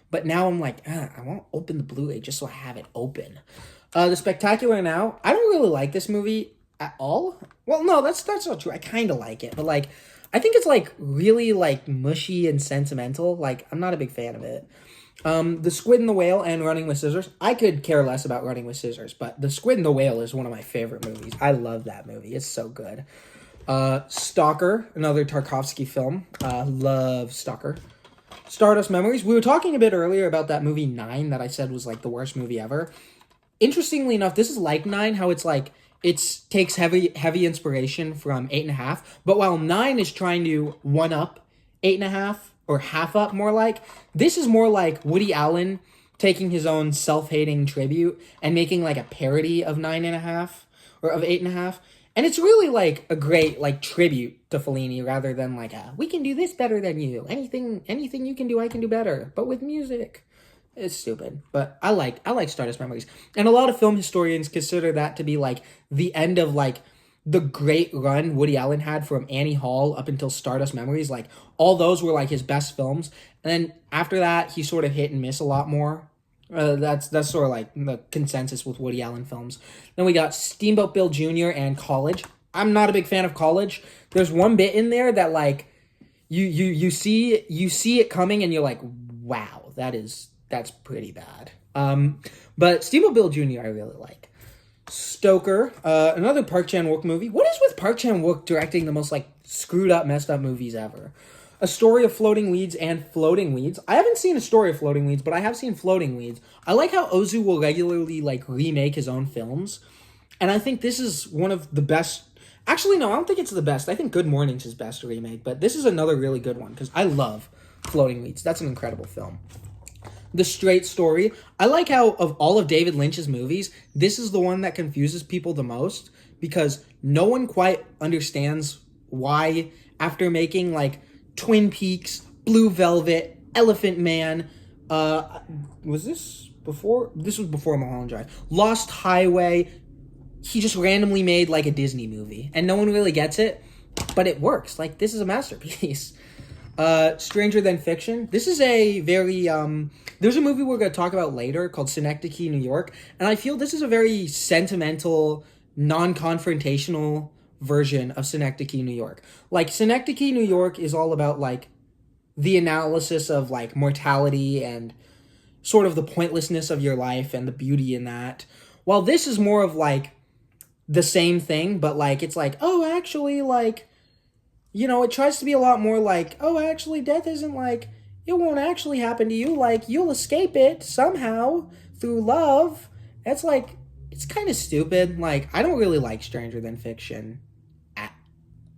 But now I'm like, I won't open the Blu-ray just so I have it open. The Spectacular Now. I don't really like this movie at all. Well, no, that's not true. I kind of like it, but like I think it's like really like mushy and sentimental. Like I'm not a big fan of it. The Squid and the Whale and Running with Scissors. I could care less about Running with Scissors, but The Squid and the Whale is one of my favorite movies. I love that movie. It's so good. Stalker, another Tarkovsky film. Love Stalker. Stardust Memories. We were talking a bit earlier about that movie 9 that I said was like the worst movie ever. Interestingly enough, this is like 9, how it's like it takes heavy inspiration from 8.5, but while 9 is trying to one up 8.5 or half up more like, this is more like Woody Allen taking his own self-hating tribute and making like a parody of 9.5 or of 8.5. And it's really like a great like tribute to Fellini rather than like we can do this better than you. Anything you can do, I can do better, but with music. It's stupid, but I like Stardust Memories. And a lot of film historians consider that to be like the end of like the great run Woody Allen had from Annie Hall up until Stardust Memories. Like all those were like his best films. And then after that, he sort of hit and miss a lot more. That's sort of like the consensus with Woody Allen films. Then we got Steamboat Bill Jr. and College. I'm not a big fan of College. There's one bit in there that like you see it coming and you're like, wow, that's pretty bad. But Steamboat Bill Jr. I really like. Stoker, another Park Chan-wook movie. What is with Park Chan-wook directing the most like screwed up, messed up movies ever? A Story of Floating Weeds and Floating Weeds. I haven't seen A Story of Floating Weeds, but I have seen Floating Weeds. I like how Ozu will regularly like remake his own films, and I think this is one of the best. Actually, no, I don't think it's the best. I think Good Morning's his best remake, but this is another really good one because I love Floating Weeds. That's an incredible film. The Straight Story. I like how of all of David Lynch's movies, this is the one that confuses people the most because no one quite understands why after making like Twin Peaks, Blue Velvet, Elephant Man, was this before? This was before Mulholland Drive. Lost Highway. He just randomly made like a Disney movie and no one really gets it, but it works. Like this is a masterpiece. Stranger Than Fiction. This is a very, there's a movie we're going to talk about later called Synecdoche, New York. And I feel this is a very sentimental, non-confrontational version of Synecdoche, New York. Like, Synecdoche, New York is all about, like, the analysis of, like, mortality and sort of the pointlessness of your life and the beauty in that. While this is more of, like, the same thing, but, like, it's like, oh, actually, like, you know, it tries to be a lot more like, oh, actually, death isn't like, it won't actually happen to you. Like, you'll escape it somehow through love. It's like, it's kind of stupid. Like, I don't really like Stranger Than Fiction at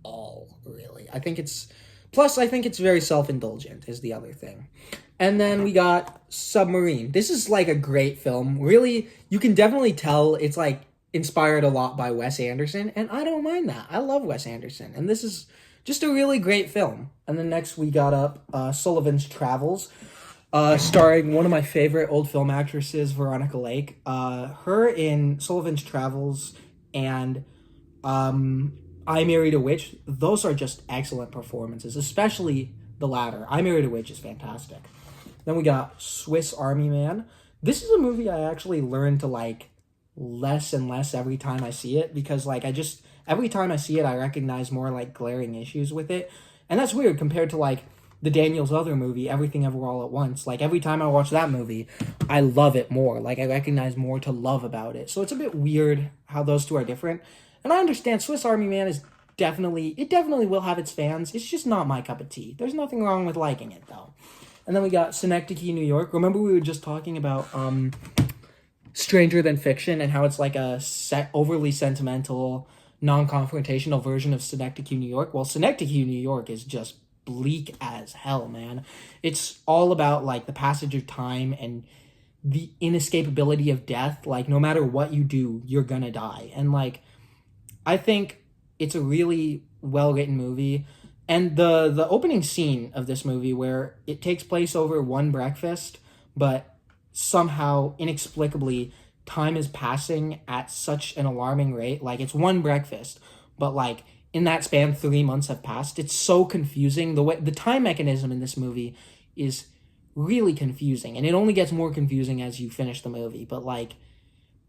all, really. I think it's very self-indulgent is the other thing. And then we got Submarine. This is like a great film. Really, you can definitely tell it's like inspired a lot by Wes Anderson, and I don't mind that. I love Wes Anderson, and this is just a really great film. And then next we got up Sullivan's Travels, starring one of my favorite old film actresses, Veronica Lake. Her in Sullivan's Travels and I Married a Witch, those are just excellent performances, especially the latter. I Married a Witch is fantastic. Then we got Swiss Army Man. This is a movie I actually learned to like less and less every time I see it because like every time I see it I recognize more like glaring issues with it. And that's weird compared to like the Daniels other movie, Everything Ever All at Once. Like every time I watch that movie, I love it more. Like I recognize more to love about it. So it's a bit weird how those two are different. And I understand Swiss Army Man is definitely will have its fans. It's just not my cup of tea. There's nothing wrong with liking it though. And then we got Synecdoche, New York. Remember we were just talking about Stranger Than Fiction and how it's like a overly sentimental, non-confrontational version of Synecdoche, New York. Well, Synecdoche, New York is just bleak as hell, man. It's all about like the passage of time and the inescapability of death. Like no matter what you do, you're gonna die. And like I think it's a really well written movie. And the opening scene of this movie where it takes place over one breakfast, but somehow inexplicably time is passing at such an alarming rate. Like it's one breakfast, but like in that span 3 months have passed. It's so confusing. The time mechanism in this movie is really confusing, and it only gets more confusing as you finish the movie. But like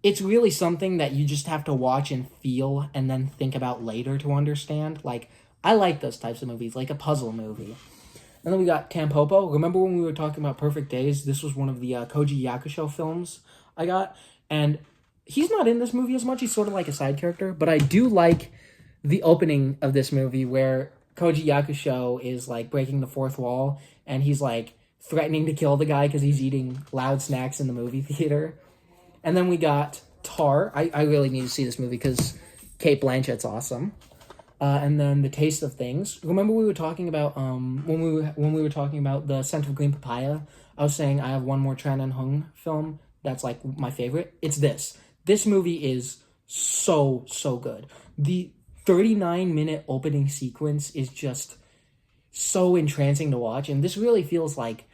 it's really something that you just have to watch and feel and then think about later to understand. Like I like those types of movies, like a puzzle movie. And then we got Tampopo. Remember when we were talking about Perfect Days? This was one of the Koji Yakusho films I got. And he's not in this movie as much. He's sort of like a side character. But I do like the opening of this movie where Koji Yakusho is like breaking the fourth wall. And he's like threatening to kill the guy because he's eating loud snacks in the movie theater. And then we got Tar. I really need to see this movie because Cate Blanchett's awesome. And then The Taste of Things. Remember we were talking about when we were talking about the Scent of Green Papaya. I was saying I have one more Tran and Hung film that's like my favorite. It's this. This movie is so good. The 39-minute opening sequence is just so entrancing to watch, and this really feels like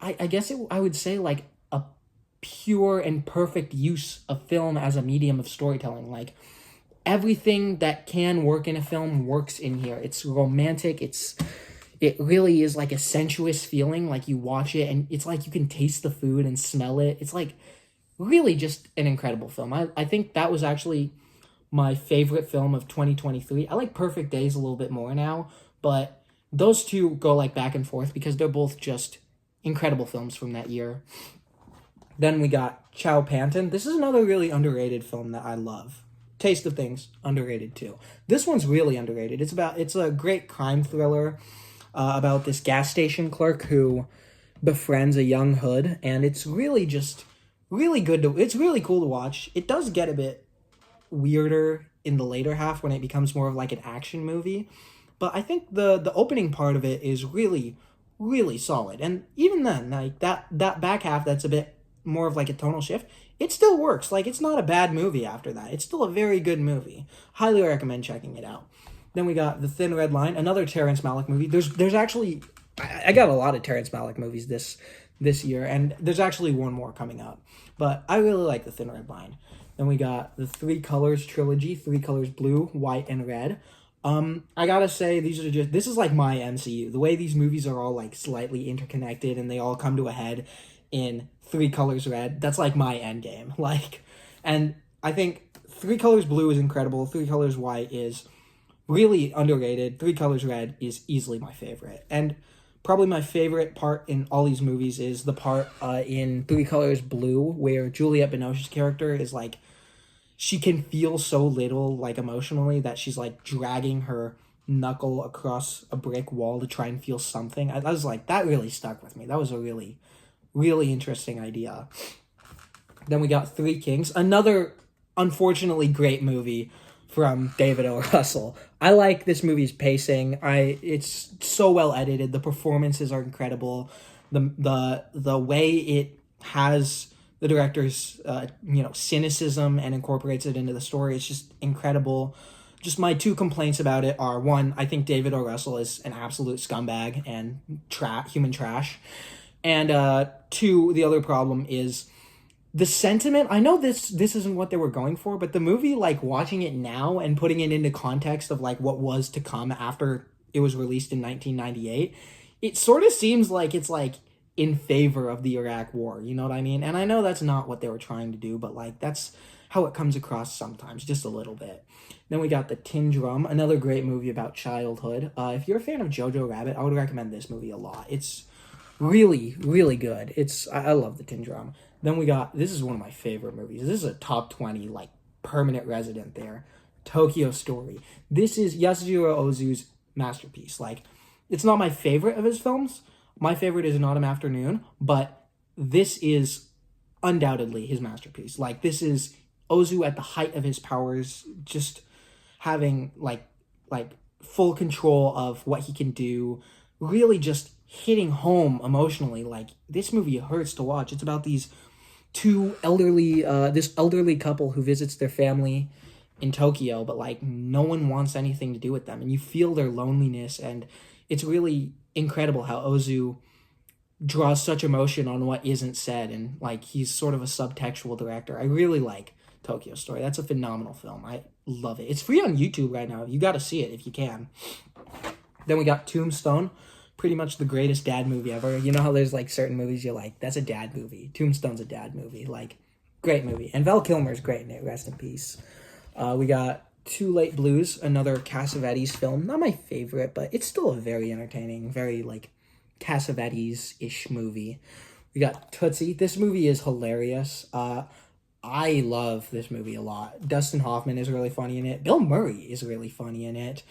I guess I would say like a pure and perfect use of film as a medium of storytelling. Like everything that can work in a film works in here. It's romantic. It really is like a sensuous feeling. Like you watch it and it's like you can taste the food and smell it. It's like really just an incredible film. I think that was actually my favorite film of 2023. I like Perfect Days a little bit more now, but those two go like back and forth because they're both just incredible films from that year. Then we got Chow Panton. This is another really underrated film that I love. Taste of Things, underrated too. This one's really underrated. It's a great crime thriller about this gas station clerk who befriends a young hood, and it's really just really good it's really cool to watch. It does get a bit weirder in the later half when it becomes more of like an action movie, but I think the opening part of it is really solid. And even then, like that back half that's a bit more of like a tonal shift, it still works. Like it's not a bad movie after that. It's still a very good movie. Highly recommend checking it out. Then we got The Thin Red Line, another Terrence Malick movie. There's actually I got a lot of Terrence Malick movies this year, and there's actually one more coming up. But I really like The Thin Red Line. Then we got the Three Colors trilogy, Three Colors Blue, White, and Red. I gotta say, this is like my MCU. The way these movies are all like slightly interconnected and they all come to a head in Three Colors Red, that's like my end game. Like, and I think Three Colors Blue is incredible. Three Colors White is really underrated. Three Colors Red is easily my favorite. And probably my favorite part in all these movies is the part in Three Colors Blue where Juliette Binoche's character is like, she can feel so little, like, emotionally, that she's, like, dragging her knuckle across a brick wall to try and feel something. I was like, that really stuck with me. That was a really, really interesting idea. Then we got Three Kings, another unfortunately great movie from David O. Russell. I like this movie's pacing. It's so well edited. The performances are incredible. The way it has the director's cynicism and incorporates it into the story, it's just incredible. Just my two complaints about it are, one, I think David O. Russell is an absolute scumbag and human trash. And two, the other problem is the sentiment. I know this isn't what they were going for, but the movie, like watching it now and putting it into context of like what was to come after it was released in 1998, it sort of seems like it's like in favor of the Iraq War, you know what I mean? And I know that's not what they were trying to do, but like that's how it comes across sometimes, just a little bit. Then we got The Tin Drum, another great movie about childhood. If you're a fan of Jojo Rabbit, I would recommend this movie a lot. It's really, really good. I love The Tin Drum. Then we got, this is one of my favorite movies. This is a top 20, like, permanent resident there. Tokyo Story. This is Yasujiro Ozu's masterpiece. Like, it's not my favorite of his films. My favorite is An Autumn Afternoon, but this is undoubtedly his masterpiece. Like, this is Ozu at the height of his powers, just having, like, like full control of what he can do, really just hitting home emotionally. Like, this movie hurts to watch. It's about these this elderly couple who visits their family in Tokyo, but like no one wants anything to do with them, and you feel their loneliness, and it's really incredible how Ozu draws such emotion on what isn't said, and like he's sort of a subtextual director. I really like Tokyo Story. That's a phenomenal film. I love it. It's free on YouTube right now. You got to see it if you can. Then we got Tombstone, pretty much the greatest dad movie ever. You know how there's like certain movies you're like, that's a dad movie. Tombstone's a dad movie. Like, great movie. And Val Kilmer's great in it. Rest in peace. We got Too Late Blues, another Cassavetes film. Not my favorite, but it's still a very entertaining, very like Cassavetes-ish movie. We got Tootsie. This movie is hilarious. I love this movie a lot. Dustin Hoffman is really funny in it. Bill Murray is really funny in it.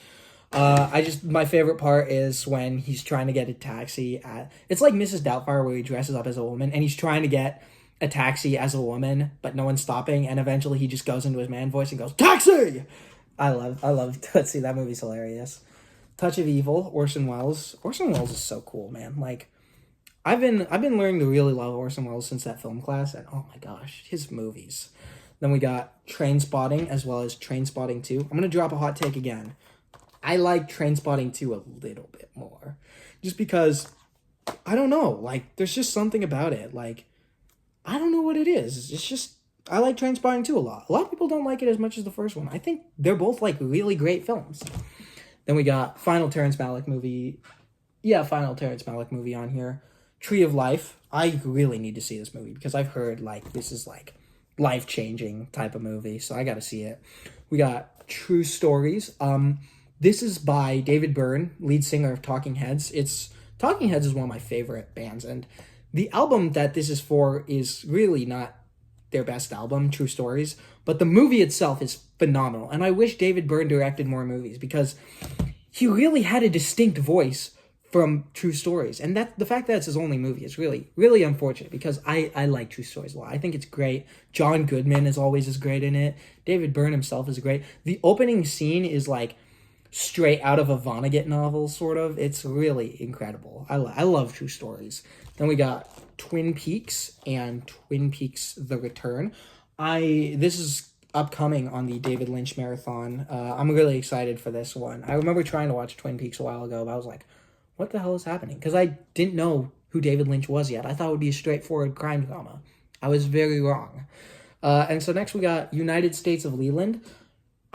My favorite part is when he's trying to get a taxi it's like Mrs. Doubtfire where he dresses up as a woman and he's trying to get a taxi as a woman, but no one's stopping, and eventually he just goes into his man voice and goes, "Taxi!" I love Tootsie. That movie's hilarious. Touch of Evil, Orson Welles. Orson Welles is so cool, man. Like, I've been learning to really love Orson Welles since that film class, and oh my gosh, his movies. Then we got Trainspotting as well as Trainspotting 2. I'm going to drop a hot take again. I like Trainspotting 2 a little bit more. Just because, I don't know, like, there's just something about it. Like, I don't know what it is. It's just, I like Trainspotting 2 a lot. A lot of people don't like it as much as the first one. I think they're both, like, really great films. Then we got Final Terrence Malick movie. Yeah, Final Terrence Malick movie on here. Tree of Life. I really need to see this movie because I've heard, like, this is, like, life-changing type of movie. So I got to see it. We got True Stories. This is by David Byrne, lead singer of Talking Heads. Talking Heads is one of my favorite bands, and the album that this is for is really not their best album, True Stories, but the movie itself is phenomenal, and I wish David Byrne directed more movies because he really had a distinct voice from True Stories, and that the fact that it's his only movie is really, really unfortunate because I like True Stories a lot. I think it's great. John Goodman is always as great in it. David Byrne himself is great. The opening scene is like straight out of a Vonnegut novel, sort of. It's really incredible. I love True Stories. Then we got Twin Peaks and Twin Peaks The Return. This is upcoming on the David Lynch marathon. I'm really excited for this one. I remember trying to watch Twin Peaks a while ago, but I was like, what the hell is happening? Because I didn't know who David Lynch was yet. I thought it would be a straightforward crime drama. I was very wrong. And so next we got United States of Leland.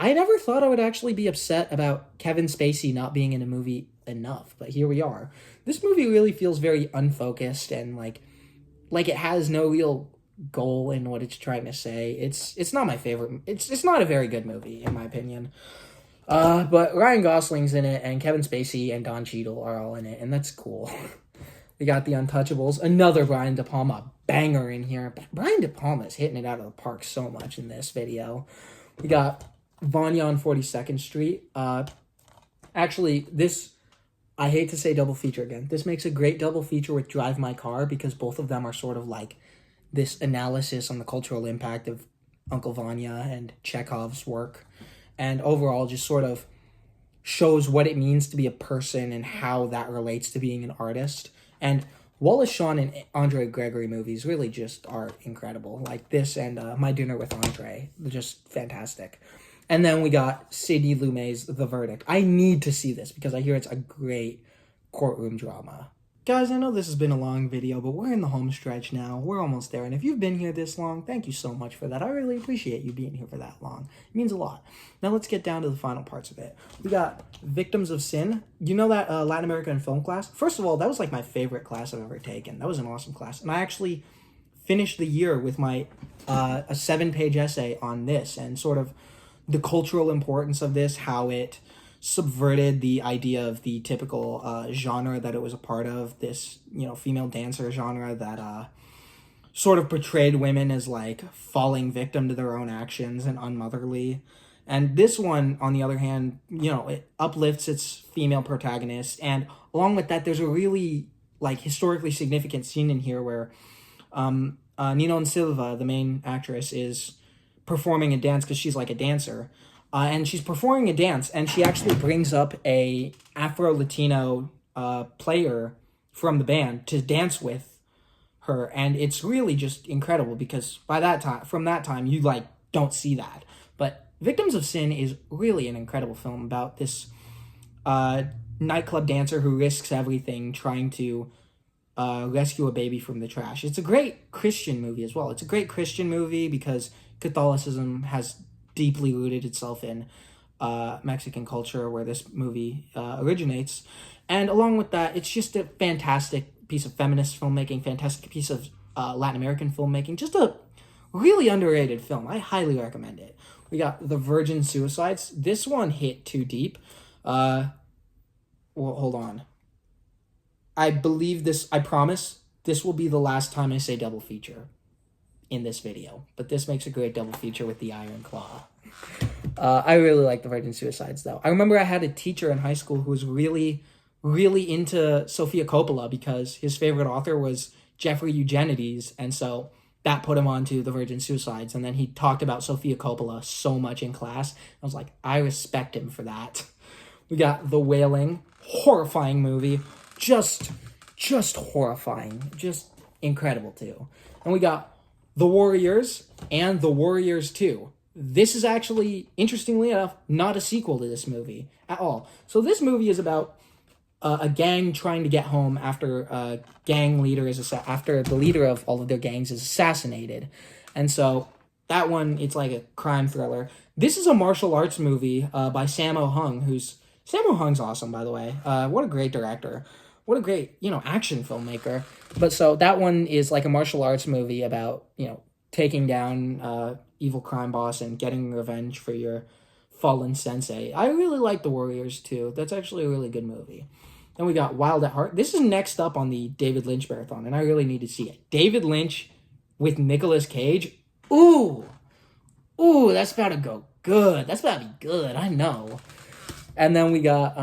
I never thought I would actually be upset about Kevin Spacey not being in a movie enough, but here we are. This movie really feels very unfocused and like it has no real goal in what it's trying to say. It's not my favorite. It's not a very good movie in my opinion. But Ryan Gosling's in it, and Kevin Spacey and Don Cheadle are all in it, and that's cool. We got The Untouchables, another Brian De Palma banger in here. Brian De Palma is hitting it out of the park so much in this video. We got Vanya on 42nd Street. Actually, this, I hate to say double feature again. This makes a great double feature with Drive My Car because both of them are sort of like this analysis on the cultural impact of Uncle Vanya and Chekhov's work. And overall just sort of shows what it means to be a person and how that relates to being an artist. And Wallace Shawn and Andre Gregory movies really just are incredible. Like this and My Dinner with Andre. They're just fantastic. And then we got Sidney Lumet's The Verdict. I need to see this because I hear it's a great courtroom drama. Guys, I know this has been a long video, but we're in the home stretch now. We're almost there. And if you've been here this long, thank you so much for that. I really appreciate you being here for that long. It means a lot. Now let's get down to the final parts of it. We got Victims of Sin. You know that Latin American film class? First of all, that was like my favorite class I've ever taken. That was an awesome class. And I actually finished the year with my a 7-page essay on this and sort of the cultural importance of this, how it subverted the idea of the typical genre that it was a part of, this, female dancer genre that sort of portrayed women as like falling victim to their own actions and unmotherly. And this one, on the other hand, it uplifts its female protagonist. And along with that, there's a really like historically significant scene in here where Ninon Silva, the main actress, is performing a dance because she's like a dancer. and she's performing a dance, and she actually brings up a Afro-Latino player from the band to dance with her, and it's really just incredible because from that time, you like don't see that. But Victims of Sin is really an incredible film about this nightclub dancer who risks everything trying to rescue a baby from the trash. It's a great Christian movie as well. It's a great Christian movie because Catholicism has deeply rooted itself in Mexican culture, where this movie originates. And along with that, it's just a fantastic piece of feminist filmmaking, fantastic piece of Latin American filmmaking, just a really underrated film. I highly recommend it. We got The Virgin Suicides. This one hit too deep. Well, hold on. I promise, this will be the last time I say double feature in this video. But this makes a great double feature with The Iron Claw. I really like The Virgin Suicides, though. I remember I had a teacher in high school who was really, really into Sofia Coppola because his favorite author was Jeffrey Eugenides, and so that put him onto The Virgin Suicides. And then he talked about Sofia Coppola so much in class. I was like, I respect him for that. We got The Wailing, horrifying movie, just horrifying, just incredible too. And we got The Warriors and The Warriors 2. This is actually, interestingly enough, not a sequel to this movie at all. So this movie is about a gang trying to get home after a gang leader after the leader of all of their gangs is assassinated. And so that one, it's like a crime thriller. This is a martial arts movie by Sammo Hung, Sammo Hung's awesome, by the way. What a great director. What a great, action filmmaker. But so that one is like a martial arts movie about, taking down evil crime boss and getting revenge for your fallen sensei. I really like The Warriors too. That's actually a really good movie. Then we got Wild at Heart. This is next up on the David Lynch marathon, and I really need to see it. David Lynch with Nicolas Cage. Ooh, that's about to go good. That's about to be good. I know. And then we got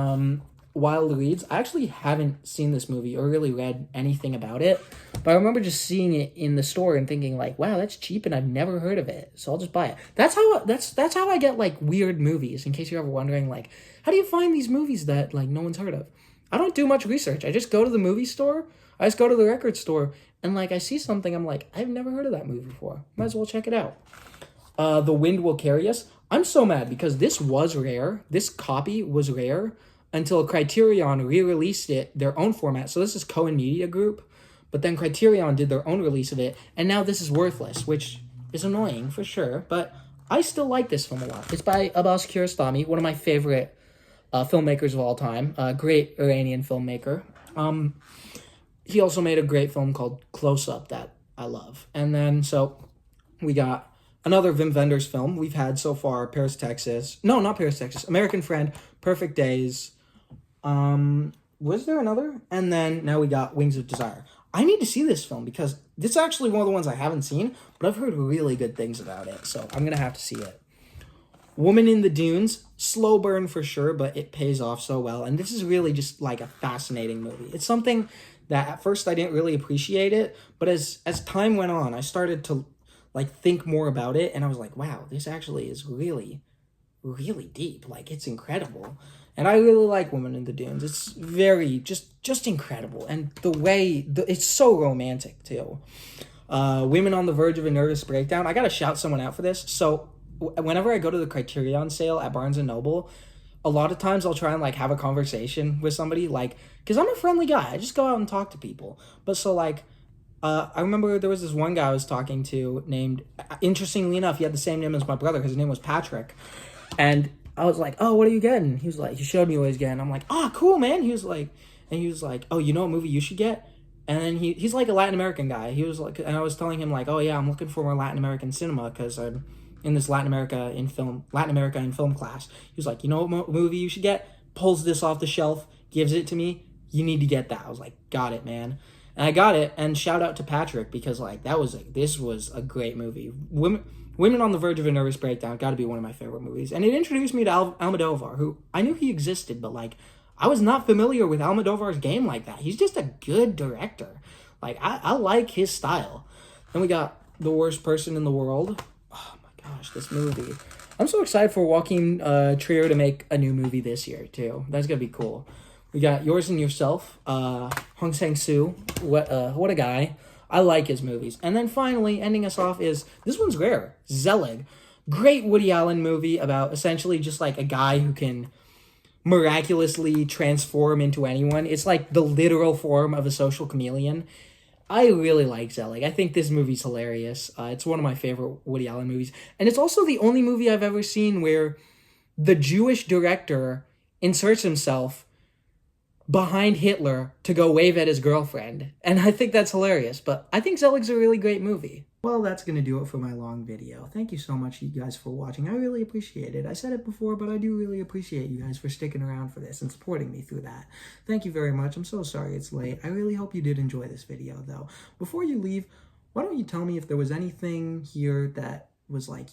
Wild Leads. I actually haven't seen this movie or really read anything about it, but I remember just seeing it in the store and thinking like, wow, that's cheap and I've never heard of it, so I'll just buy it. That's how I get like weird movies, in case you're ever wondering like, how do you find these movies that like no one's heard of? I don't do much research. I just go to the movie store, I just go to the record store, and like I see something, I'm like, I've never heard of that movie before. Might as well check it out. The Wind Will Carry Us. I'm so mad because this was rare. This copy was rare until Criterion re-released it, their own format. So this is Cohen Media Group, but then Criterion did their own release of it, and now this is worthless, which is annoying for sure, but I still like this film a lot. It's by Abbas Kiarostami, one of my favorite filmmakers of all time, a great Iranian filmmaker. He also made a great film called Close Up that I love. And then, so we got another Wim Wenders film we've had so far, Paris, Texas. No, not Paris, Texas. American Friend, Perfect Days. Was there another? And then now we got Wings of Desire. I need to see this film because this is actually one of the ones I haven't seen, but I've heard really good things about it, so I'm going to have to see it. Woman in the Dunes, slow burn for sure, but it pays off so well. And this is really just like a fascinating movie. It's something that at first I didn't really appreciate it, but as time went on, I started to like think more about it, and I was like, wow, this actually is really, really deep. Like, it's incredible. And I really like Woman in the Dunes. It's very, just incredible. And the way, it's so romantic too. Women on the Verge of a Nervous Breakdown. I gotta shout someone out for this. So whenever I go to the Criterion sale at Barnes & Noble, a lot of times I'll try and like have a conversation with somebody, like, because I'm a friendly guy. I just go out and talk to people. But so like, I remember there was this one guy I was talking to named, interestingly enough, he had the same name as my brother. His name was Patrick. And I was like, oh, what are you getting? He was like, he showed me what he's getting. I'm like, oh, cool, man. He was like, oh, you know what movie you should get? And then he's like a Latin American guy. He was like, and I was telling him like, oh yeah, I'm looking for more Latin American cinema because I'm in this Latin America in film class. He was like, you know what movie you should get? Pulls this off the shelf, gives it to me. You need to get that. I was like, got it, man. And I got it. And shout out to Patrick because like this was a great movie. Women on the Verge of a Nervous Breakdown, got to be one of my favorite movies. And it introduced me to Almodovar, who I knew he existed, but like I was not familiar with Almodovar's game like that. He's just a good director. Like I like his style. Then we got The Worst Person in the World. Oh my gosh, this movie. I'm so excited for Joaquin Trio to make a new movie this year too. That's gonna be cool. We got Yours and Yourself, Hong Sang-soo. What a guy. I like his movies. And then finally, ending us off is, this one's rare, Zelig. Great Woody Allen movie about essentially just like a guy who can miraculously transform into anyone. It's like the literal form of a social chameleon. I really like Zelig. I think this movie's hilarious. It's one of my favorite Woody Allen movies. And it's also the only movie I've ever seen where the Jewish director inserts himself behind Hitler to go wave at his girlfriend. And I think that's hilarious. But I think Zelig's a really great movie. Well, that's going to do it for my long video. Thank you so much, you guys, for watching. I really appreciate it. I said it before, but I do really appreciate you guys for sticking around for this and supporting me through that. Thank you very much. I'm so sorry it's late. I really hope you did enjoy this video, though. Before you leave, why don't you tell me if there was anything here that was like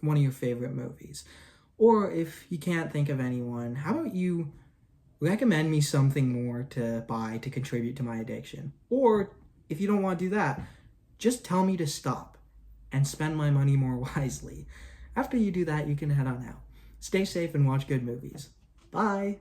one of your favorite movies? Or if you can't think of anyone, how about you recommend me something more to buy to contribute to my addiction? Or if you don't want to do that, just tell me to stop and spend my money more wisely. After you do that, you can head on out. Stay safe and watch good movies. Bye!